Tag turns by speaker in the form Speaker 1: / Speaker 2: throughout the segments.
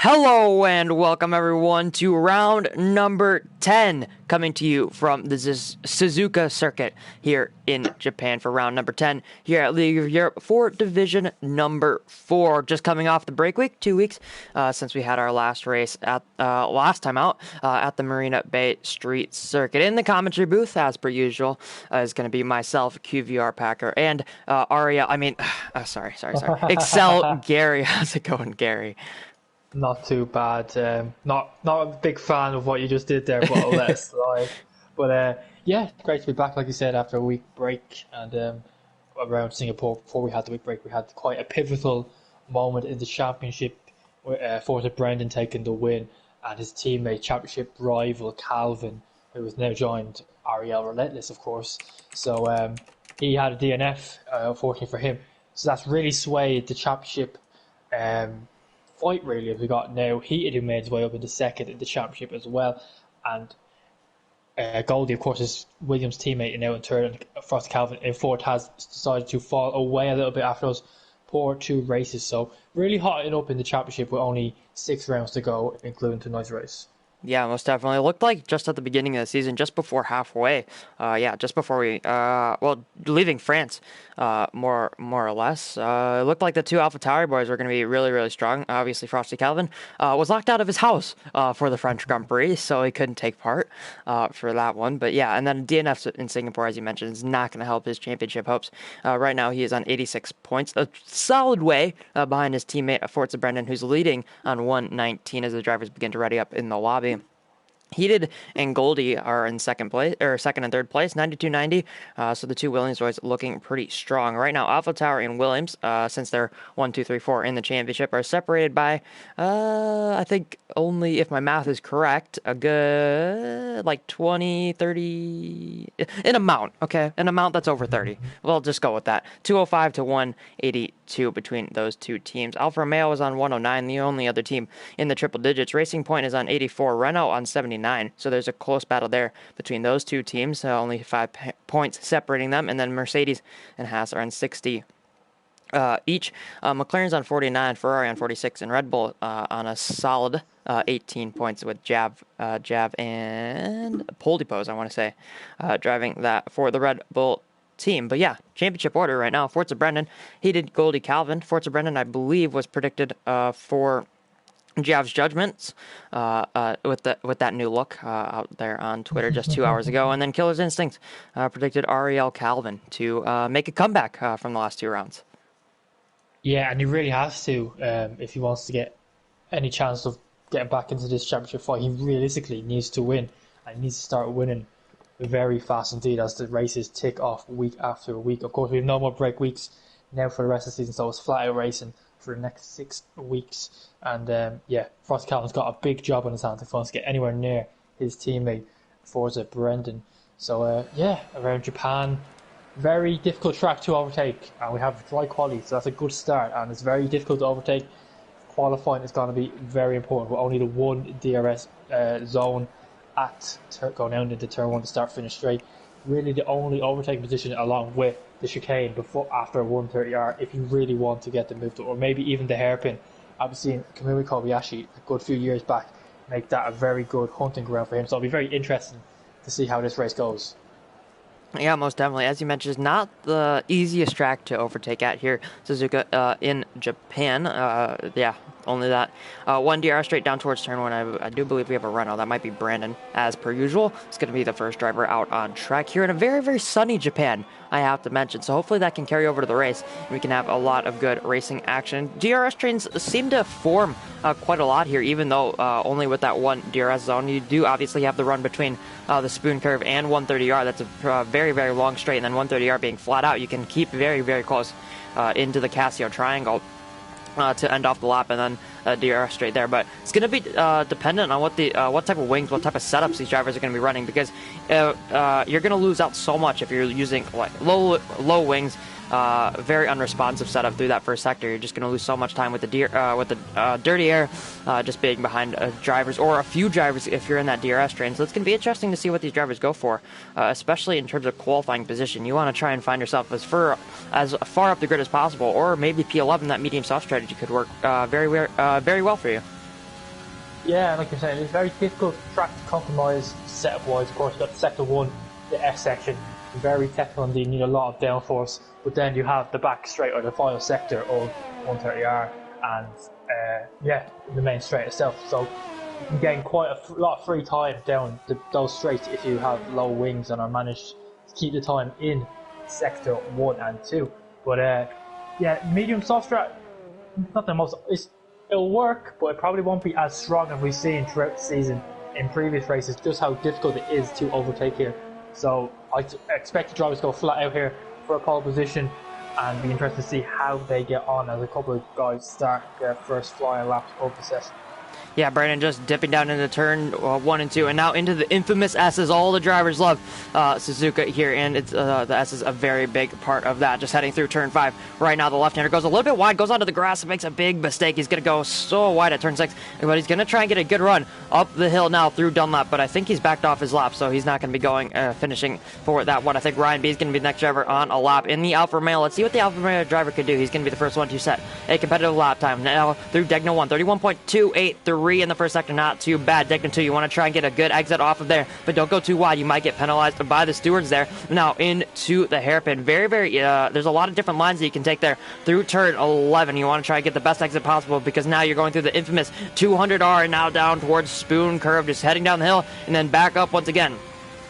Speaker 1: Hello and welcome everyone to round number 10, coming to you from the Suzuka circuit here in Japan for round number 10 here at League of Europe for division number 4. Just coming off the break week, 2 weeks since we had our last race at last time out at the Marina Bay Street circuit. In the commentary booth, as per usual, is going to be myself, QVR Packer, and Ariel. Sorry. Excel Gary. How's it going, Gary?
Speaker 2: Not too bad. Not a big fan of what you just did there, but I'll let it slide. But yeah, great to be back, like you said, after a week break. And around Singapore, before we had the week break, we had quite a pivotal moment in the championship with Forza Brendan taking the win and his teammate, championship rival Calvin, who has now joined Ariel Relentless, of course. So he had a DNF, unfortunately for him. So that's really swayed the championship fight, really, as we got now. Heated, who made his way up into second in the championship as well, and Goldie, of course, is Williams' teammate, and now in third, and Frost Calvin in fourth has decided to fall away a little bit after those poor 2 races. So really hotting up in the championship with only 6 rounds to go, including tonight's race.
Speaker 1: Yeah, most definitely. It looked like just at the beginning of the season, just before halfway, just before we, leaving France, more or less. It looked like the 2 AlphaTauri boys were going to be really, really strong. Obviously, Frosty Calvin was locked out of his house for the French Grand Prix, so he couldn't take part for that one. But yeah, and then DNF in Singapore, as you mentioned, is not going to help his championship hopes. Right now, he is on 86 points, a solid way behind his teammate, Forza Brendan, who's leading on 119 as the drivers begin to ready up in the lobby. Heated and Goldie are in second and third place, 92.90. So the 2 Williams boys looking pretty strong right now. AlphaTauri and Williams, since they're 1, 2, 3, 4 in the championship, are separated by, I think only, if my math is correct, a good like 20, 30, an amount. Okay, an amount that's over 30. We'll just go with that. 205 to 182 between those 2 teams. Alfa Romeo is on 109, the only other team in the triple digits. Racing Point is on 84. Renault on 79. So there's a close battle there between those 2 teams, only 5 points separating them, and then Mercedes and Haas are on 60 each. McLaren's on 49, Ferrari on 46, and Red Bull on a solid 18 points with Jav and Pole Depots, I want to say, driving that for the Red Bull team. But yeah, championship order right now. Forza Brendan, he did Goldie Calvin. Forza Brendan, I believe, was predicted for Jav's Judgments with that new look out there on Twitter just 2 hours ago. And then Killer's Instinct predicted Ariel Calvin to make a comeback from the last 2 rounds.
Speaker 2: Yeah, and he really has to if he wants to get any chance of getting back into this championship fight. He realistically needs to win, and he needs to start winning very fast indeed as the races tick off week after week. Of course, we have no more break weeks now for the rest of the season, so it's flat out racing for the next 6 weeks. And Frost Calvin's got a big job on his hands if he wants to get anywhere near his teammate Forza Brendan. So around Japan, very difficult track to overtake, and we have dry quality, so that's a good start. And it's very difficult to overtake. Qualifying is going to be very important, with only the 1 DRS zone at going down into turn 1 to start finish straight. Really the only overtaking position, along with the chicane after 130R, if you really want to get the move to, or maybe even the hairpin. I've seen Kamui Kobayashi a good few years back make that a very good hunting ground for him, so it'll be very interesting to see how this race goes.
Speaker 1: Yeah, most definitely. As you mentioned, it's not the easiest track to overtake at here, Suzuka, in Japan. Only that. 1 DRS straight down towards turn 1. I do believe we have a Renault. That might be Brandon, as per usual. It's going to be the first driver out on track here in a very, very sunny Japan, I have to mention. So hopefully that can carry over to the race, and we can have a lot of good racing action. DRS trains seem to form quite a lot here, even though only with that 1 DRS zone. You do obviously have the run between the spoon curve and 130R. That's a very, very long straight, and then 130R being flat out. You can keep very, very close into the Casio triangle to end off the lap, and then DRS straight there. But it's going to be dependent on what type of wings, what type of setups these drivers are going to be running, because you're going to lose out so much if you're using like low wings, very unresponsive setup through that first sector. You're just going to lose so much time with the dirty air, just being behind drivers or a few drivers if you're in that DRS train. So it's going to be interesting to see what these drivers go for, especially in terms of qualifying position. You want to try and find yourself as far up the grid as possible, or maybe P11, that medium soft strategy could work very well for you.
Speaker 2: Yeah, like you're saying, it's very difficult track to compromise setup-wise. Of course, you've got Sector 1, the S section, very technical and you need a lot of downforce. But then you have the back straight, or the final sector of 130R, and the main straight itself. So you can gain quite a lot of free time down those straights if you have low wings and are managed to keep the time in Sector 1 and 2. But medium soft strat, not the most... It'll work, but it probably won't be as strong as we've seen throughout the season in previous races, just how difficult it is to overtake here. So I expect the drivers to go flat out here for a pole position, and be interested to see how they get on as a couple of guys start their first flying laps of the session.
Speaker 1: Yeah, Brandon just dipping down into turn 1 and 2, and now into the infamous S's. All the drivers love Suzuka here, and it's the S is a very big part of that. Just heading through turn 5 right now. The left-hander goes a little bit wide, goes onto the grass, and makes a big mistake. He's going to go so wide at turn 6, but he's going to try and get a good run up the hill now through Dunlap, but I think he's backed off his lap, so he's not going to be going finishing for that one. I think Ryan B is going to be the next driver on a lap in the Alfa Romeo. Let's see what the Alfa Romeo driver could do. He's going to be the first one to set a competitive lap time. Now through Degna 1, 31.283 in the first sector, not too bad. Degna 2, you want to try and get a good exit off of there, but don't go too wide. You might get penalized by the stewards there. Now into the hairpin. Very, there's a lot of different lines that you can take there through turn 11. You want to try and get the best exit possible, because now you're going through the infamous 200R and now down towards Spoon Curve, just heading down the hill and then back up once again.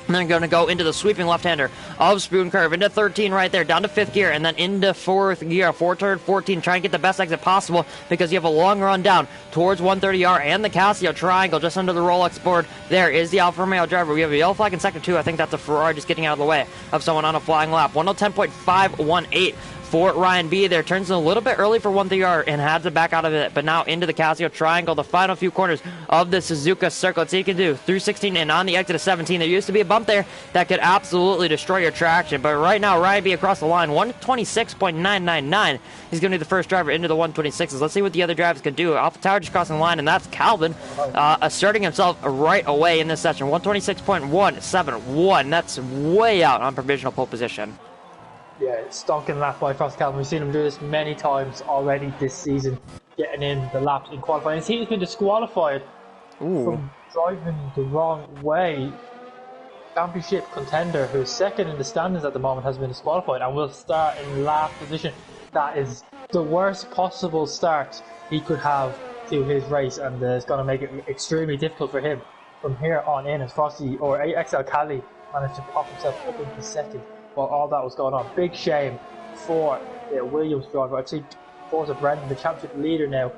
Speaker 1: And then going to go into the sweeping left-hander of Spoon Curve, into 13 right there, down to 5th gear, and then into 4th gear, turn 14, try and get the best exit possible, because you have a long run down towards 130R and the Casio triangle just under the Rolex board. There is the Alfa Romeo driver. We have a yellow flag in sector 2. I think that's a Ferrari just getting out of the way of someone on a flying lap. 110.518 for Ryan B there. Turns in a little bit early for 130R and had to back out of it, but now into the Casio triangle, the final few corners of the Suzuka circle. Let's see what he can do through 16 and on the exit of 17. There used to be a bump there that could absolutely destroy your traction, but right now Ryan B across the line, 126.999. He's going to be the first driver into the 126s. Let's see what the other drivers can do. AlphaTauri just crossing the line, and that's Calvin asserting himself right away in this session. 126.171. That's way out on provisional pole position.
Speaker 2: Yeah, stonking lap by Frost Calvin. We've seen him do this many times already this season, getting in the laps in qualifying. And he's been disqualified from driving the wrong way. Championship contender, who's second in the standings at the moment, has been disqualified and will start in last position. That is the worst possible start he could have to his race, and it's going to make it extremely difficult for him from here on in, as Frosty or XL Cali managed to pop himself up into second while all that was going on. Big shame for the Williams driver. I'd say Forza Brendan, the championship leader now,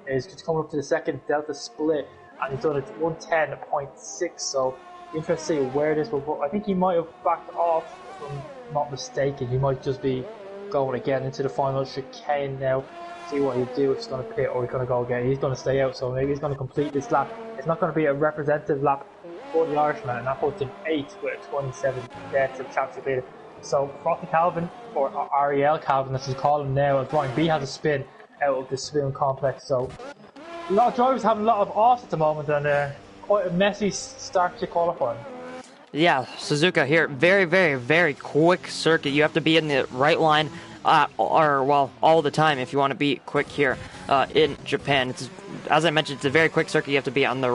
Speaker 2: is just coming up to the second Delta split, and he's done it 110.6, so interesting to see where this will go. I think he might have backed off, if I'm not mistaken. He might just be going again into the final chicane now. See what he'll do, if he's going to pit or he's going to go again. He's going to stay out, so maybe he's going to complete this lap. It's not going to be a representative lap for the Irishman, and that puts him 8th with a 27 there to the championship leader. So Frothy Calvin, or Ariel Calvin as we call him now, and Brian B has a spin out of the Spoon complex. So a lot of drivers having a lot of offs at the moment, and quite a messy start to qualifying.
Speaker 1: Yeah, Suzuka here, very quick circuit. You have to be in the right line all the time if you want to be quick here in Japan. It's, as I mentioned, it's a very quick circuit. You have to be on the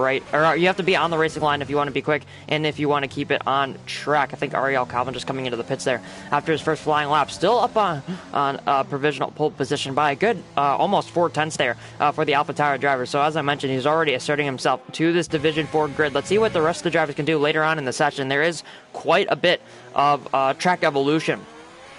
Speaker 1: you have to be on the racing line if you want to be quick, and if you want to keep it on track. I think Ariel Calvin just coming into the pits there after his first flying lap, still up on provisional pole position by a good almost 4/10 there for the AlphaTauri driver. So as I mentioned, he's already asserting himself to this Division 4 grid. Let's see what the rest of the drivers can do later on in the session. There is quite a bit of track evolution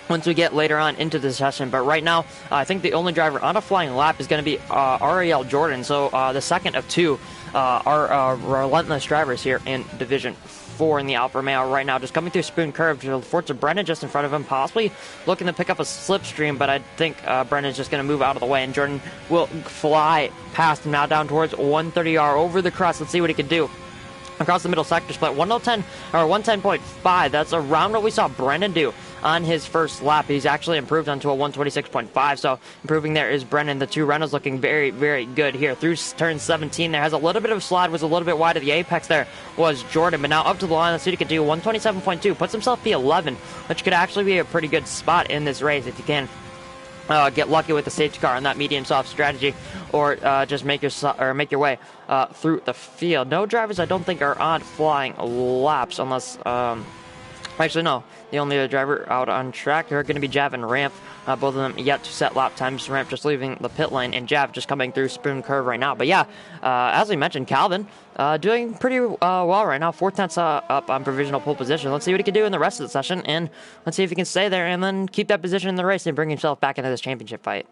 Speaker 1: once we get later on into the session, but right now I think the only driver on a flying lap is going to be Ariel Jordan. So the second of two are relentless drivers here in Division 4 in the Alfa Romeo right now, just coming through Spoon Curve to Forza Brennan just in front of him, possibly looking to pick up a slipstream, but I think Brennan's just going to move out of the way, and Jordan will fly past him now down towards 130R over the crest. Let's see what he can do. Across the middle sector split, 110.5. That's around what we saw Brennan do on his first lap. He's actually improved onto a 126.5, so improving there is Brennan. The two Renaults looking very good here through turn 17. There has a little bit of a slide, was a little bit wide of the apex there was Jordan, but now up to the line. Let's see what he can do. 127.2 puts himself P11, which could actually be a pretty good spot in this race if you can get lucky with the safety car on that medium soft strategy, or just make your way through the field. No drivers I don't think are on flying laps unless actually no, the only other driver out on track are going to be Jav and Ramp. Both of them yet to set lap times. Ramp just leaving the pit lane, and Jav just coming through Spoon Curve right now. But yeah, as we mentioned, Calvin doing pretty well right now. 4/10 up on provisional pole position. Let's see what he can do in the rest of the session, and let's see if he can stay there and then keep that position in the race and bring himself back into this championship fight.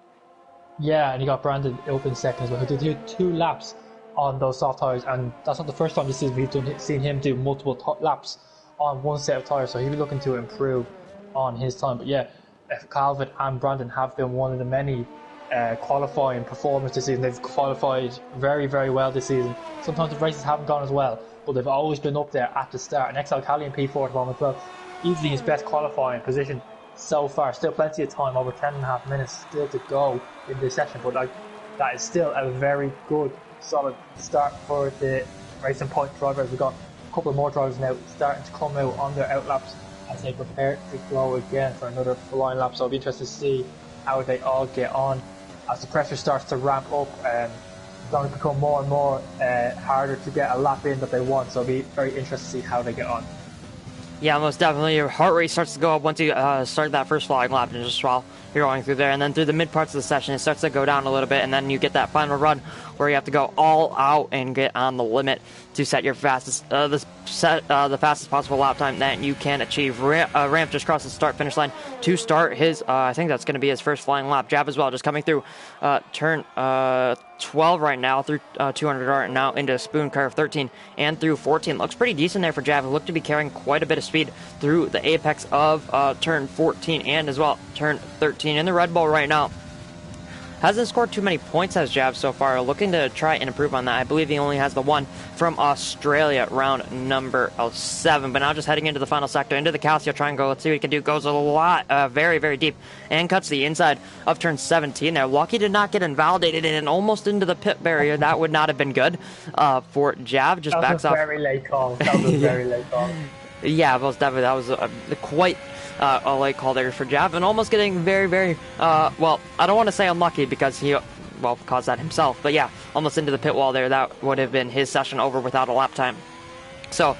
Speaker 2: Yeah, and he got Brandon up in second as well. He did 2 laps on those soft tires, and that's not the first time this season we've seen him do multiple laps on one set of tires, so he'll be looking to improve on his time. But yeah, Calvin and Brandon have been one of the many qualifying performers this season. They've qualified very, very well this season. Sometimes the races haven't gone as well, but they've always been up there at the start. And XL Cali in P4 at the moment, well, easily his best qualifying position so far. Still plenty of time, over 10.5 minutes still to go in this session, but that is still a very good, solid start for the Racing Point drivers. We've got a couple of more drivers now starting to come out on their outlaps as they prepare to go again for another flying lap. So I'll be interested to see how they all get on as the pressure starts to ramp up. It's going to become more and more harder to get a lap in that they want, so I'll be very interested to see how they get on.
Speaker 1: Yeah, most definitely. Your heart rate starts to go up once you start that first flying lap, and just while you're going through there. And then through the mid parts of the session, it starts to go down a little bit, and then you get that final run where you have to go all out and get on the limit to set your fastest, the fastest possible lap time that you can achieve. Ramp just crossed the start-finish line to start his, I think that's going to be his first flying lap. Jav as well, just coming through turn 12 right now, through 200 right now into Spoon Curve 13 and through 14. Looks pretty decent there for Jav. Looked to be carrying quite a bit of speed through the apex of turn 14 and as well turn 13 in the Red Bull right now. Hasn't scored too many points as Jav so far. Looking to try and improve on that. I believe he only has the one from Australia, round number 7. But now just heading into the final sector, into the Calcio Triangle. Let's see what he can do. Goes a lot, very, very deep, and cuts the inside of turn 17 there. Lucky to not get invalidated and almost into the pit barrier. That would not have been good for Jav. Just backs off.
Speaker 2: Very late call. That was a very late call.
Speaker 1: Yeah, most definitely. That was quite a late call there for Jav, and almost getting very, very, well, I don't want to say unlucky because he, well, caused that himself, but yeah, almost into the pit wall there. That would have been his session over without a lap time. So,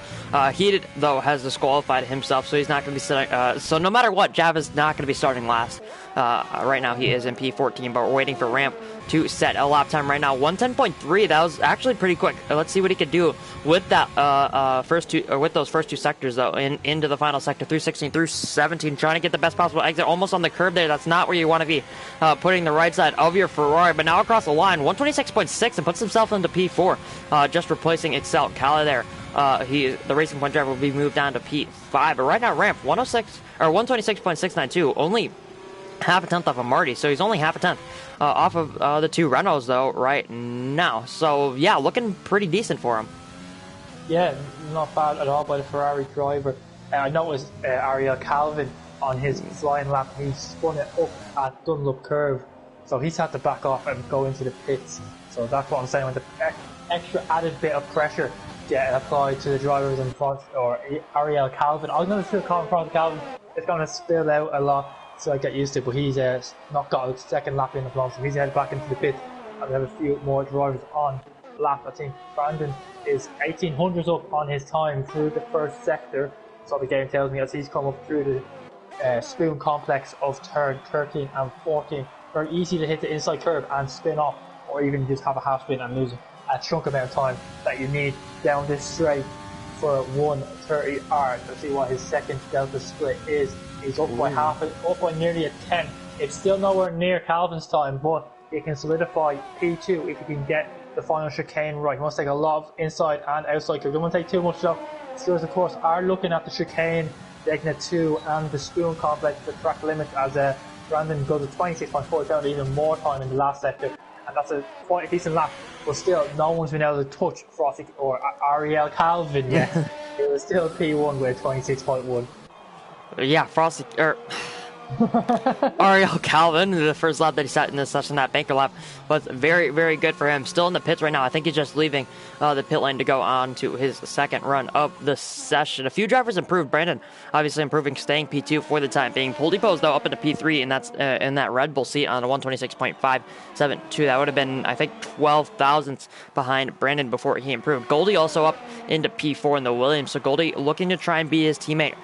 Speaker 1: he, though, has disqualified himself, so he's not going to be starting, so no matter what, Jav is not going to be starting last. Right now he is in P14, but we're waiting for Ramp to set a lap time right now. 110.3, that was actually pretty quick. Let's see what he could do with that with those first two sectors, though, into the final sector, through 16, through 17, trying to get the best possible exit, almost on the curb there. That's not where you want to be, putting the right side of your Ferrari, but now across the line, 126.6, and puts himself into P4, just replacing Excel Cala there. The Racing Point driver will be moved down to P5, but right now Ramp 126.692, only half a tenth off of Marty, so he's only half a tenth off of the two Renaults though right now. So yeah, looking pretty decent for him.
Speaker 2: Yeah, not bad at all by the Ferrari driver. I noticed Ariel Calvin on his flying lap, he spun it up at Dunlop Curve, so he's had to back off and go into the pits. So that's what I'm saying, with the extra added bit of pressure get applied to the drivers in front, or Ariel Calvin. I'm going to still call him front Calvin. It's going to spill out a lot, so I get used to it, but he's not got a second lap in the front, so he's headed back into the pit, and we have a few more drivers on lap. I think Brandon is 1800s up on his time through the first sector, so the game tells me, as he's come up through the Spoon complex of turn 13 and 14. Very easy to hit the inside curb and spin off, or even just have a half spin and lose a chunk amount of time that you need down this straight for 130R. To see what his second delta split is. He's up by up by nearly a 10. It's still nowhere near Calvin's time, but he can solidify P2 if he can get the final chicane right. He must take a lot of inside and outside curve. Don't want to take too much though. Steelers, of course, are looking at the chicane, the Egna 2 and the Spoon complex, the track limit, as Brandon goes to 26.4, down to even more time in the last sector. And that's quite a decent lap, but still, no one's been able to touch Frosty or Ariel Calvin yet. It was still P1 with 26.1.
Speaker 1: Yeah, Frosty, Ariel Calvin, the first lap that he sat in this session, that banker lap, was very, very good for him. Still in the pits right now. I think he's just leaving the pit lane to go on to his second run of the session. A few drivers improved. Brandon, obviously improving, staying P2 for the time being. Pole Depot's, though, up into P3, and that's in that Red Bull seat on a 126.572. That would have been, I think, 12 thousandths behind Brandon before he improved. Goldie also up into P4 in the Williams. So Goldie looking to try and be his teammate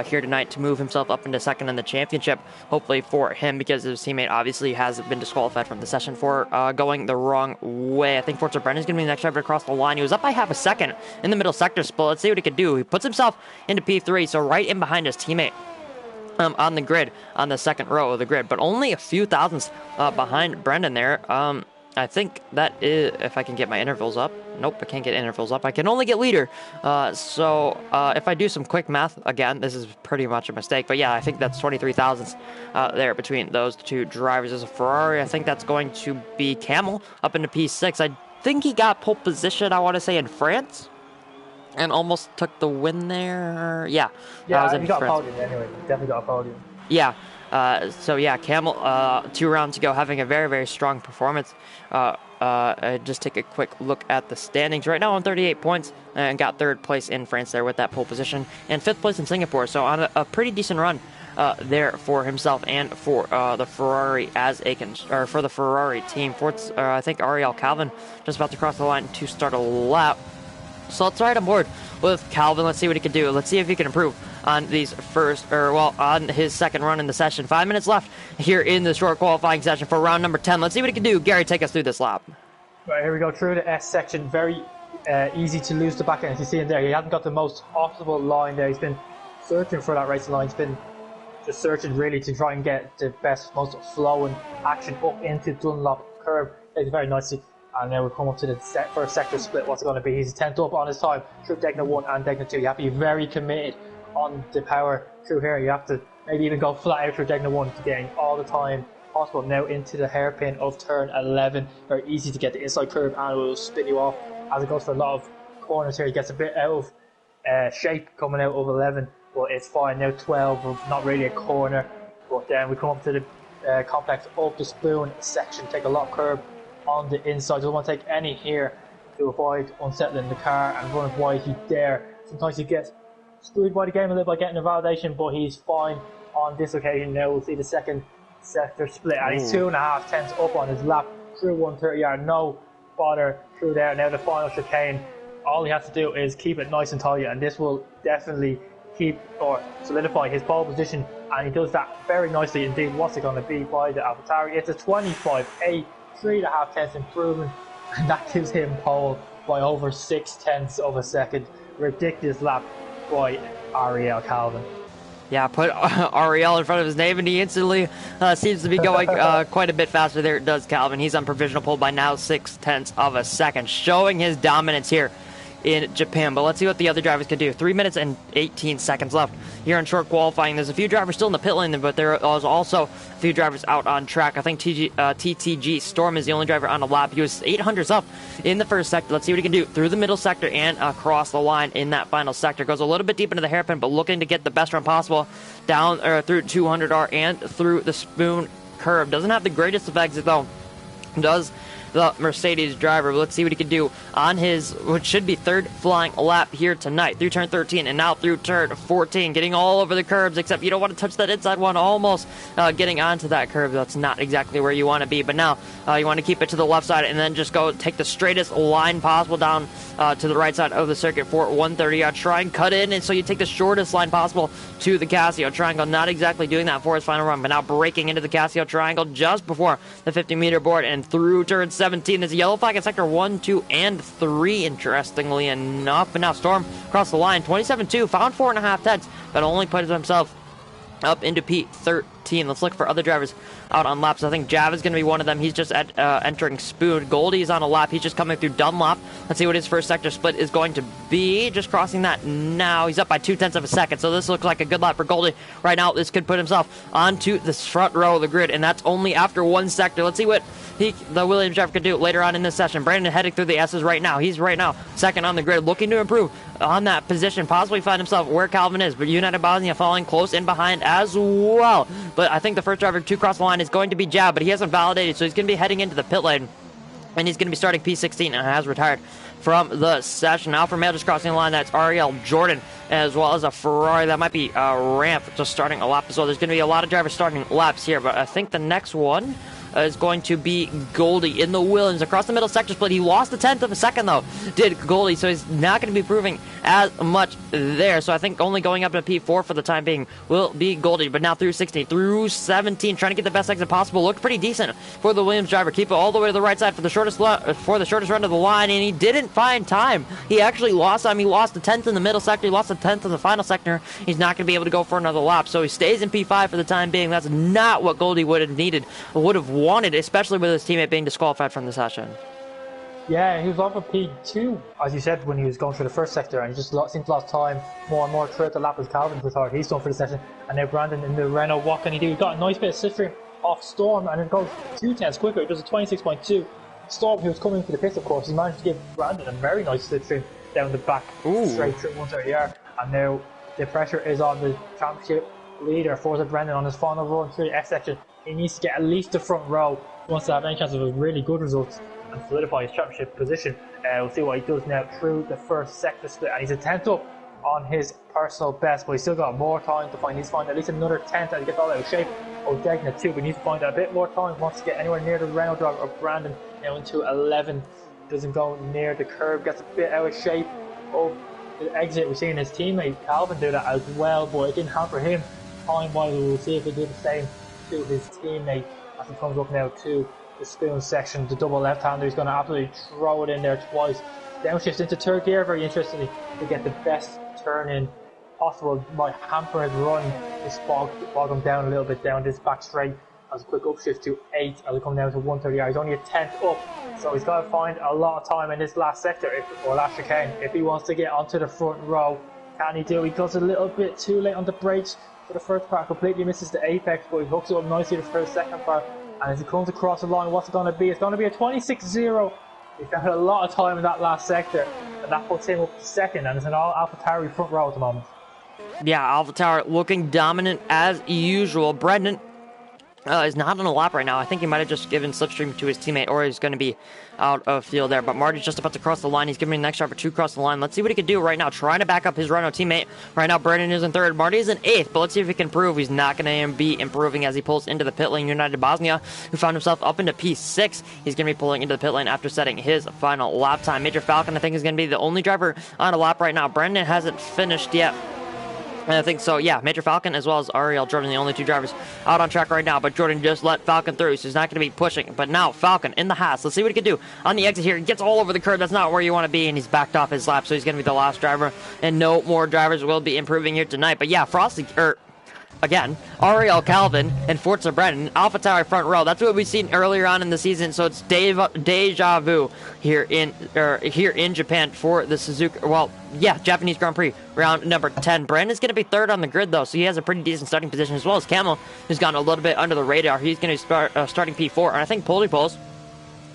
Speaker 1: here tonight to move himself up into second in the championship, hopefully for him, because his teammate obviously has been disqualified from the session for going the wrong way. I think Forza Brendan's going to be the next driver across the line. He was up by half a second in the middle sector split. Let's see what he can do. He puts himself into P3, so right in behind his teammate. On the grid, on the second row of the grid, but only a few thousandths behind Brendan there. I think that is, if I can get my intervals up. Nope, I can't get intervals up. I can only get leader. So if I do some quick math, again, this is pretty much a mistake. But yeah, I think that's 23 thousandths there between those two drivers. There's a Ferrari. I think that's going to be Camel up into P6. I think he got pole position, I want to say, in France. And almost took the win there. Yeah.
Speaker 2: Yeah, he got a podium anyway. Definitely got a podium.
Speaker 1: Yeah. So yeah, Camel, 2 rounds to go, having a very, very strong performance. Just take a quick look at the standings right now on 38 points and got 3rd place in France there with that pole position, and 5th place in Singapore. So on a pretty decent run there for himself and for the Ferrari for the Ferrari team. I think Ariel Calvin just about to cross the line to start a lap. So let's ride on board with Calvin. Let's see what he can do. Let's see if he can improve on on his second run in the session. 5 minutes left here in the short qualifying session for round number 10. Let's see what he can do. Gary, take us through this lap.
Speaker 2: Right, here we go through the S section. Very easy to lose the back end. As you see in there, he hasn't got the most optimal line there. He's been searching for that racing line. He's been just searching really to try and get the best, most flowing action up into Dunlop curve. It's very nicely. And now we come up to the first sector split. What's it going to be? He's 10th up on his time through Degna 1 and Degna 2. You have to be very committed on the power through here. You have to maybe even go flat out through Degna 1 to getting all the time possible. Now into the hairpin of turn 11. Very easy to get the inside curve and it will spin you off as it goes for a lot of corners here. He gets a bit out of shape coming out of 11, but it's fine. Now 12, not really a corner. But then we come up to the complex of the Spoon section. Take a lot of curve on the inside. Don't want to take any here to avoid unsettling the car and running wide heat there. Sometimes he gets screwed by the game a little by getting a validation, but he's fine on this occasion. Now we'll see the second sector split, and he's 2.5 tenths up on his lap through 130 yard. No bother through there. Now the final chicane, all he has to do is keep it nice and tight, and this will definitely keep or solidify his pole position, and he does that very nicely indeed. What's it going to be by the AlphaTauri? It's a 25.8, 3.5 tenths improvement, and that gives him pole by over 6 tenths of a second. Ridiculous lap by Ariel Calvin.
Speaker 1: Yeah, put Ariel in front of his name, and he instantly seems to be going quite a bit faster. There it does Calvin. He's on provisional pole by now 6 tenths of a second, showing his dominance here in Japan. But let's see what the other drivers can do. 3 minutes and 18 seconds left here in short qualifying. There's a few drivers still in the pit lane, but there was also a few drivers out on track. I think TTG Storm is the only driver on the lap. He was 800s up in the first sector. Let's see what he can do through the middle sector and across the line in that final sector. Goes a little bit deep into the hairpin, but looking to get the best run possible down through 200R and through the Spoon curve. Doesn't have the greatest of exit though. Does the Mercedes driver. Let's see what he can do on his, which should be 3rd flying lap here tonight, through turn 13 and now through turn 14, getting all over the curbs, except you don't want to touch that inside one, almost getting onto that curb. That's not exactly where you want to be, but now you want to keep it to the left side and then just go take the straightest line possible down to the right side of the circuit for 130. Try and cut in, and so you take the shortest line possible to the Casio Triangle. Not exactly doing that for his final run, but now breaking into the Casio Triangle just before the 50-meter board and through turn 17. There's a yellow flag in sector 1, 2, and 3, interestingly enough. But now Storm across the line, 27.2, found 4.5 tenths, but only put himself up into P13. Let's look for other drivers out on laps. I think Jav is going to be one of them. He's just entering Spoon. Goldie is on a lap. He's just coming through Dunlop. Let's see what his first sector split is going to be. Just crossing that now. He's up by 2 tenths of a second, so this looks like a good lap for Goldie. Right now, this could put himself onto the front row of the grid, and that's only after one sector. Let's see what the Williams driver could do later on in this session. Brandon heading through the S's right now. He's right now second on the grid, looking to improve on that position, possibly find himself where Calvin is, but United Bosnia falling close in behind as well. But I think the first driver to cross the line is going to be Jab, but he hasn't validated, so he's going to be heading into the pit lane. And he's going to be starting P16 and has retired from the session. Alfa Romeo just crossing the line. That's Ariel Jordan, as well as a Ferrari. That might be Ramp just starting a lap as well. There's going to be a lot of drivers starting laps here, but I think the next one is going to be Goldie in the Williams across the middle sector split. He lost a tenth of a second though, did Goldie, so he's not going to be proving as much there. So I think only going up to P4 for the time being will be Goldie. But now through 16, through 17, trying to get the best exit possible. Looked pretty decent for the Williams driver. Keep it all the way to the right side for the shortest run of the line, and he didn't find time. He actually lost time. He lost a tenth in the middle sector. He lost a tenth in the final sector. He's not going to be able to go for another lap, so he stays in P5 for the time being. That's not what Goldie would have needed, would have wanted, especially with his teammate being disqualified from the session.
Speaker 2: Yeah, he was off of P2, as you said, when he was going through the first sector, and he just seemed to lost time more and more throughout the lap as Calvin retired. He's done for the session, and now Brandon in the Renault, what can he do? He got a nice bit of slipstream off Storm, and it goes 2 tenths quicker. It does a 26.2. Storm, who was coming for the pits, of course, he managed to give Brandon a very nice slipstream down the back, straight through 130R, and now the pressure is on the championship leader, Forza Brendan, on his final run through the F section. He needs to get at least the front row. He wants to have any chance of a really good result and solidify his championship position. We'll see what he does now through the first sector split, and he's a tenth up on his personal best, but he's still got more time to find. He's find at least another tenth as he gets all out of shape. O'Degna too, but he needs to find a bit more time. Wants to get anywhere near the Renault driver of Brandon, now into 11. Doesn't go near the curve, gets a bit out of shape of the exit. We're seeing his teammate Calvin do that as well, but it didn't hamper him time wise. We'll see if he do the same to his teammate as he comes up now to the spoon section. The double left-hander, he's going to absolutely throw it in there twice. Downshifts into third gear, very interestingly, to get the best turn in possible. Might hamper his run, just bog him down a little bit down this back straight. As a quick upshift to 8 as he comes down to 130R. He's only a tenth up, so he's got to find a lot of time in this last sector, or last chicane, if he wants to get onto the front row. Can he do? He goes a little bit too late on the brakes for the first part, completely misses the apex, but he hooks it up nicely for the second part. And as he comes across the line, what's it going to be? It's going to be a 26-0. He's got a lot of time in that last sector, and that puts him up to second, and it's an all AlphaTauri front row at the moment.
Speaker 1: Yeah, AlphaTauri looking dominant as usual. Brendan is not on a lap right now. I think he might have just given slipstream to his teammate, or he's going to be out of field there. But Marty's just about to cross the line. He's giving the next driver to cross the line. Let's see what he can do right now, trying to back up his Renault teammate. Right now, Brendan is in third. Marty is in eighth, but let's see if he can prove. He's not going to be improving as he pulls into the pit lane. United Bosnia, who found himself up into P6, he's going to be pulling into the pit lane after setting his final lap time. Major Falcon, I think, is going to be the only driver on a lap right now. Brendan hasn't finished yet. And I think so, yeah, Major Falcon as well as Ariel Jordan, the only two drivers out on track right now. But Jordan just let Falcon through, so he's not going to be pushing. But now Falcon in the Haas. Let's see what he can do on the exit here. He gets all over the curve. That's not where you want to be, and he's backed off his lap, so he's going to be the last driver. And no more drivers will be improving here tonight. But yeah, Frosty, again, Ariel Calvin and Forza Brennan, AlphaTauri front row. That's what we've seen earlier on in the season. So it's deja vu here in Japan for the Suzuka. Well, yeah, Japanese Grand Prix round number 10. Brandon's going to be third on the grid though, so he has a pretty decent starting position, as well as Camel, who's gone a little bit under the radar. He's going to start starting P4, and I think Polly Poles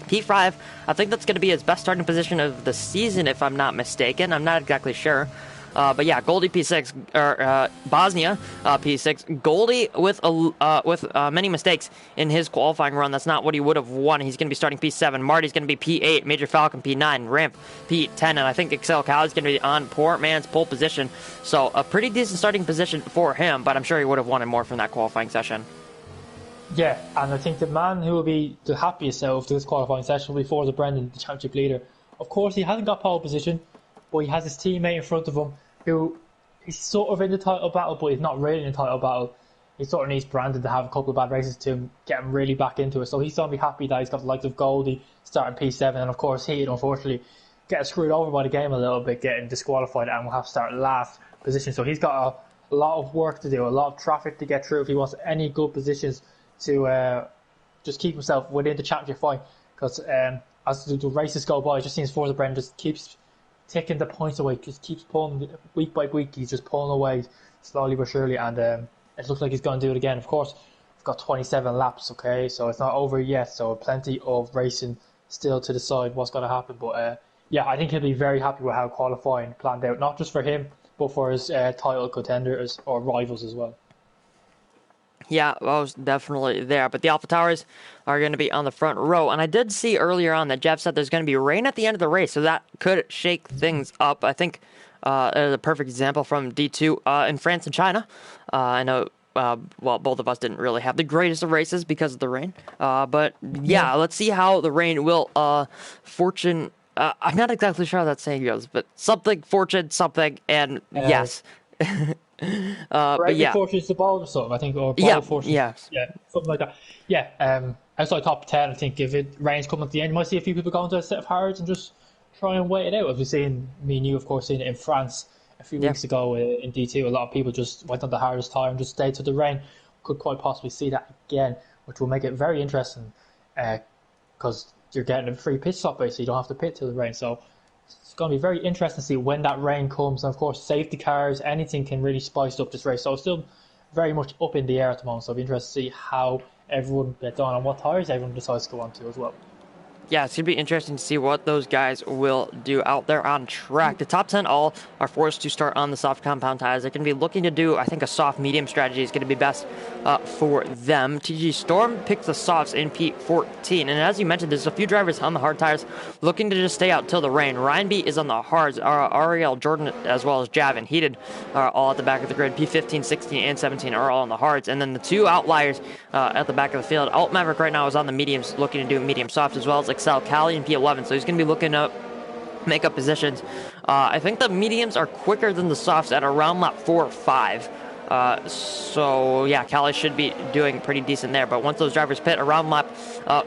Speaker 1: P5. I think that's going to be his best starting position of the season, if I'm not mistaken. I'm not exactly sure. But yeah, Goldie P6, or Bosnia P6. Goldie with many mistakes in his qualifying run. That's not what he would have won. He's going to be starting P7. Marty's going to be P8. Major Falcon P9. Ramp P10. And I think Excel Cal is going to be on poor man's pole position. So a pretty decent starting position for him, but I'm sure he would have wanted more from that qualifying session.
Speaker 2: Yeah, and I think the man who will be the happiest out of this qualifying session will be Forza Brendan, the championship leader. Of course, he hasn't got pole position, but he has his teammate in front of him, who he's sort of in the title battle, but he's not really in the title battle. He sort of needs Brandon to have a couple of bad races to get him really back into it. So he's going to be happy that he's got the likes of Goldie starting P7, and of course he, unfortunately, getting screwed over by the game a little bit, getting disqualified, and will have to start last position. So he's got a lot of work to do, a lot of traffic to get through if he wants any good positions to just keep himself within the championship fight. Because as the races go by, it just seems Forza Brendan just keeps taking the points away, just keeps pulling week by week. He's just pulling away slowly but surely, and it looks like he's going to do it again. Of course, we've got 27 laps, okay, so it's not over yet, so plenty of racing still to decide what's going to happen. But yeah, I think he'll be very happy with how qualifying planned out, not just for him, but for his title contenders or rivals as well.
Speaker 1: Yeah, I was definitely there. But the AlphaTauri's are going to be on the front row. And I did see earlier on that Jeff said there's going to be rain at the end of the race, so that could shake things up. I think a perfect example from D2 in France and China. I know, well, both of us didn't really have the greatest of races because of the rain. But yeah, let's see how the rain will fortune. I'm not exactly sure how that saying goes, but something, fortune, something, and yes. But
Speaker 2: Breaking
Speaker 1: yeah.
Speaker 2: fortune's the ball or something, I think, or ball
Speaker 1: Yeah,
Speaker 2: of fortune.
Speaker 1: yeah.
Speaker 2: Yeah, something like that. Yeah, outside top 10, I think if it rains coming at the end, you might see a few people going to a set of hards and just try and wait it out. As we've seen, me and you, of course, seen it in France a few
Speaker 1: Yeah.
Speaker 2: weeks ago in D2. A lot of people just went on the hardest tire and just stayed to the rain. Could quite possibly see that again, which will make it very interesting because you're getting a free pit stop basically. You don't have to pit till the rain. So it's going to be very interesting to see when that rain comes. And of course, safety cars, anything can really spice up this race. So it's still very much up in the air at the moment. So it'll be interesting to see how everyone gets on and what tyres everyone decides to go on to as well.
Speaker 1: Yeah, it's going to be interesting to see what those guys will do out there on track. The top 10 all are forced to start on the soft compound tires. They're going to be looking to do, I think, a soft medium strategy is going to be best for them. TG Storm picks the softs in P14. And as you mentioned, there's a few drivers on the hard tires looking to just stay out till the rain. Ryan B is on the hards. Ariel, Jordan, as well as Javin, Heated are all at the back of the grid. P15, 16, and 17 are all on the hards. And then the two outliers at the back of the field. Alt Maverick right now is on the mediums, looking to do medium soft, as well as Excel Cali in P11, so he's going to be looking up make up positions. I think the mediums are quicker than the softs at around lap 4 or 5. So yeah, Cali should be doing pretty decent there. But once those drivers pit around lap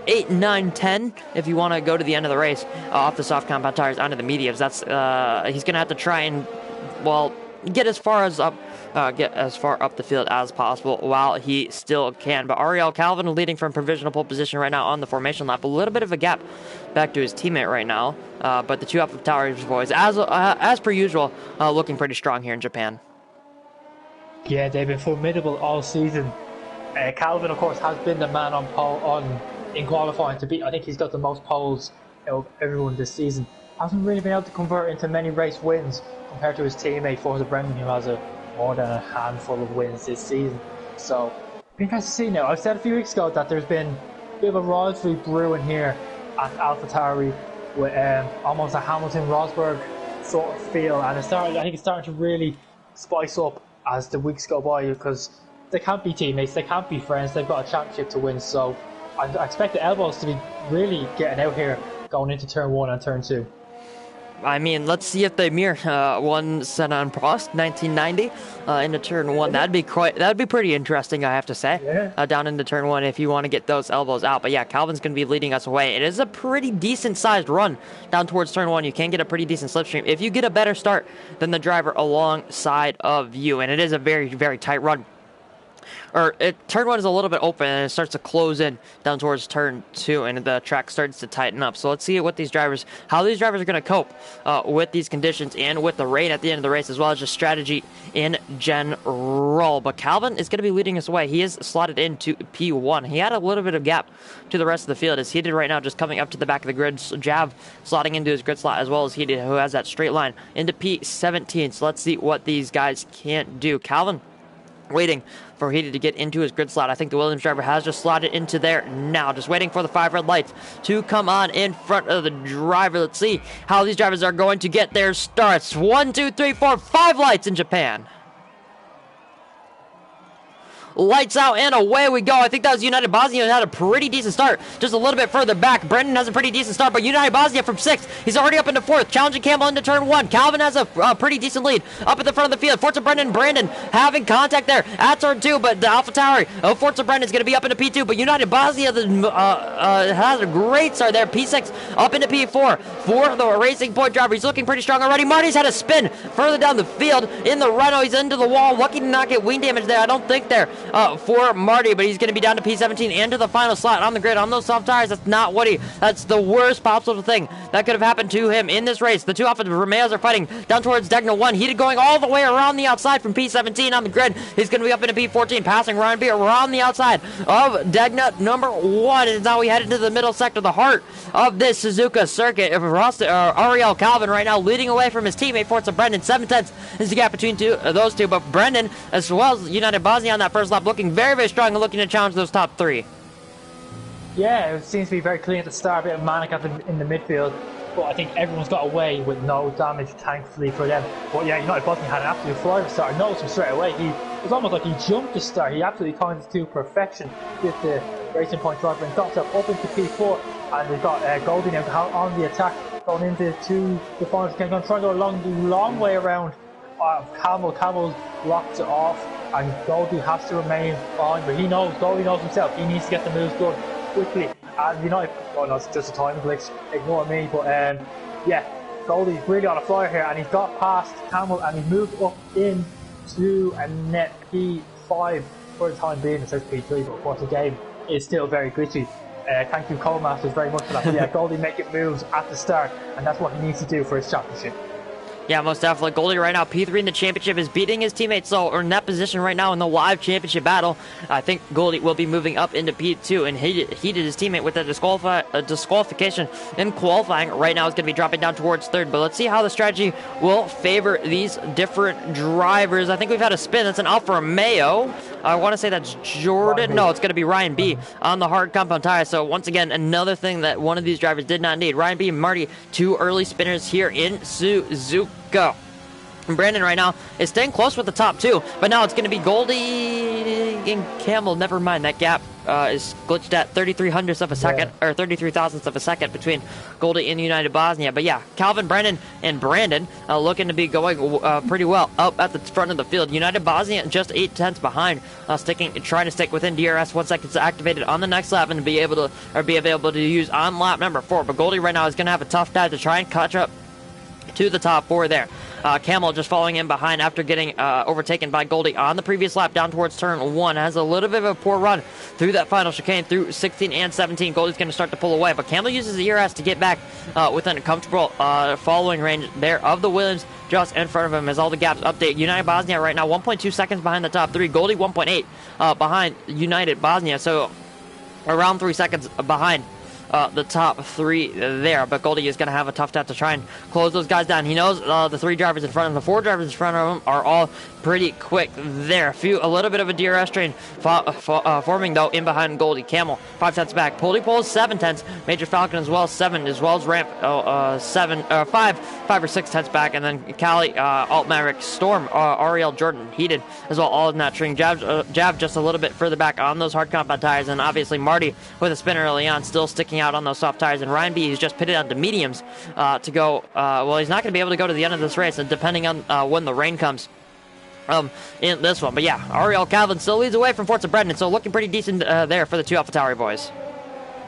Speaker 1: 8, 9, 10, if you want to go to the end of the race off the soft compound tires onto the mediums, that's he's going to have to try and get as far up the field as possible while he still can. But Ariel Calvin leading from provisional pole position right now on the formation lap. A little bit of a gap back to his teammate right now. But the two AlphaTauri boys, as per usual, looking pretty strong here in Japan.
Speaker 2: Yeah, they've been formidable all season. Calvin, of course, has been the man on pole in qualifying to beat. I think he's got the most poles of everyone this season. Hasn't really been able to convert into many race wins compared to his teammate Forza Brendan, who has more than a handful of wins this season. So, be interesting to see now. I've said a few weeks ago that there's been a bit of a rivalry brewing here at AlphaTauri with almost a Hamilton-Rosberg sort of feel, and I think it's starting to really spice up as the weeks go by, because they can't be teammates, they can't be friends, they've got a championship to win. So I expect the elbows to be really getting out here going into turn 1 and turn 2.
Speaker 1: I mean, let's see if they mirror one Senna and Prost 1990 into turn 1. That'd be pretty interesting, I have to say.
Speaker 2: Yeah.
Speaker 1: Down into turn 1 if you want to get those elbows out. But yeah, Calvin's going to be leading us away. It is a pretty decent sized run down towards turn 1. You can get a pretty decent slipstream if you get a better start than the driver alongside of you. And it is a very, very tight run. Turn 1 is a little bit open and it starts to close in down towards turn 2, and the track starts to tighten up. So let's see how these drivers are going to cope with these conditions and with the rain at the end of the race, as well as just strategy in general. But Calvin is going to be leading us away. He is slotted into P1. He had a little bit of gap to the rest of the field, as Heated right now just coming up to the back of the grid. Jav slotting into his grid slot, as well as Heated, who has that straight line into P17. So let's see what these guys can't do. Calvin waiting for Heated to get into his grid slot. I think the Williams driver has just slotted into there now, just waiting for the 5 red lights to come on in front of the driver. Let's see how these drivers are going to get their starts. 1, 2, 3, 4, 5 lights in Japan. Lights out and away we go. I think that was United Bosnia who had a pretty decent start. Just a little bit further back, Brendan has a pretty decent start, but United Bosnia from 6th. He's already up into 4th. Challenging Campbell into turn 1. Calvin has a pretty decent lead up at the front of the field. Forza Brendan having contact there at turn 2, but the AlphaTauri of Forza Brendan's going to be up into P2, but United Bosnia has a great start there. P6 up into P4 for the Racing Point driver. He's looking pretty strong already. Marty's had a spin further down the field in the Renault. He's into the wall. Lucky to not get wing damage there. I don't think there. For Marty, but he's going to be down to P17 and to the final slot on the grid on those soft tires. That's the worst possible thing that could have happened to him in this race. The two Alfa Romeos are fighting down towards Degna 1. Heated going all the way around the outside from P17 on the grid. He's going to be up into P14, passing Ryan B around the outside of Degna number 1. And now we head into the middle sector, the heart of this Suzuka circuit. Ariel Calvin right now leading away from his teammate Forza Brendan. 7 tenths is the gap between those two, but Brendan, as well as United Bosnia on that first lap, lap, looking very, very strong and looking to challenge those top 3.
Speaker 2: Yeah, it seems to be very clean at the start, a bit of manic in the midfield. But I think everyone's got away with no damage, thankfully for them. But yeah, United Bosnia had an absolute fly to start. I noticed him straight away. It was almost like he jumped the start. He absolutely timed it to perfection with the Racing Point driver and got himself up into P4. And they've got Goldie now on the attack, going into the finals. Going to try and go a long way around Camel. Camel blocks it off, and Goldie has to remain behind. But Goldie knows himself. He needs to get the moves done quickly. And United, no, it's just a time glitch, ignore me, but yeah, Goldie's really on a flyer here, and he's got past Camel, and he's moved up into a net P5 for the time being. It says P3, but of course the game is still very glitchy. Thank you, Colemasters, very much for that. But yeah, Goldie making moves at the start, and that's what he needs to do for his championship.
Speaker 1: Yeah, most definitely. Goldie right now, P3 in the championship, is beating his teammates, so we're in that position right now in the live championship battle. I think Goldie will be moving up into P2, and he did his teammate with a disqualification in qualifying. Right now is going to be dropping down towards 3rd, but let's see how the strategy will favor these different drivers. I think we've had a spin. That's an Alfa Romeo. I want to say that's Jordan. No, it's going to be Ryan B on the hard compound tire. So once again, another thing that one of these drivers did not need. Ryan B and Marty, 2 early spinners here in Suzuka. And Brandon right now is staying close with the top 2, but now it's going to be Goldie and Camel. Never mind, that gap is glitched at 33 hundredths of a second, or 33 thousandths of a second between Goldie and United Bosnia. But yeah, Calvin, Brandon, and Brandon looking to be going pretty well up at the front of the field. United Bosnia just 8 tenths behind, trying to stick within DRS once that gets activated on the next lap and be available to use on lap number 4. But Goldie right now is going to have a tough time to try and catch up to the top 4 there. Camel just following in behind after getting overtaken by Goldie on the previous lap down towards turn 1. Has a little bit of a poor run through that final chicane through 16 and 17. Goldie's going to start to pull away, but Camel uses the ERS to get back within a comfortable following range there of the Williams just in front of him as all the gaps update. United Bosnia right now 1.2 seconds behind the top 3. Goldie 1.8 behind United Bosnia, so around 3 seconds behind the top 3 there, but Goldie is going to have a tough time to try and close those guys down. He knows the 3 drivers in front of him, the 4 drivers in front of him are all pretty quick there. A little bit of a DRS train forming though in behind Goldie. Camel 5 tenths back. Pulley Poles 7 tenths. Major Falcon as well 7, as well as Ramp 5 or 6 tenths back, and then Cali, Alt Maverick, Storm, Ariel, Jordan, Heated as well, all in that string. Jav just a little bit further back on those hard compound tires, and obviously Marty with a spin early on, still sticking out on those soft tires, and Ryan B is just pitted onto mediums to go. Well, he's not going to be able to go to the end of this race, and depending on when the rain comes in this one. But yeah, Ariel Calvin still leads away from Forza Brendan, so looking pretty decent there for the 2 AlphaTauri boys.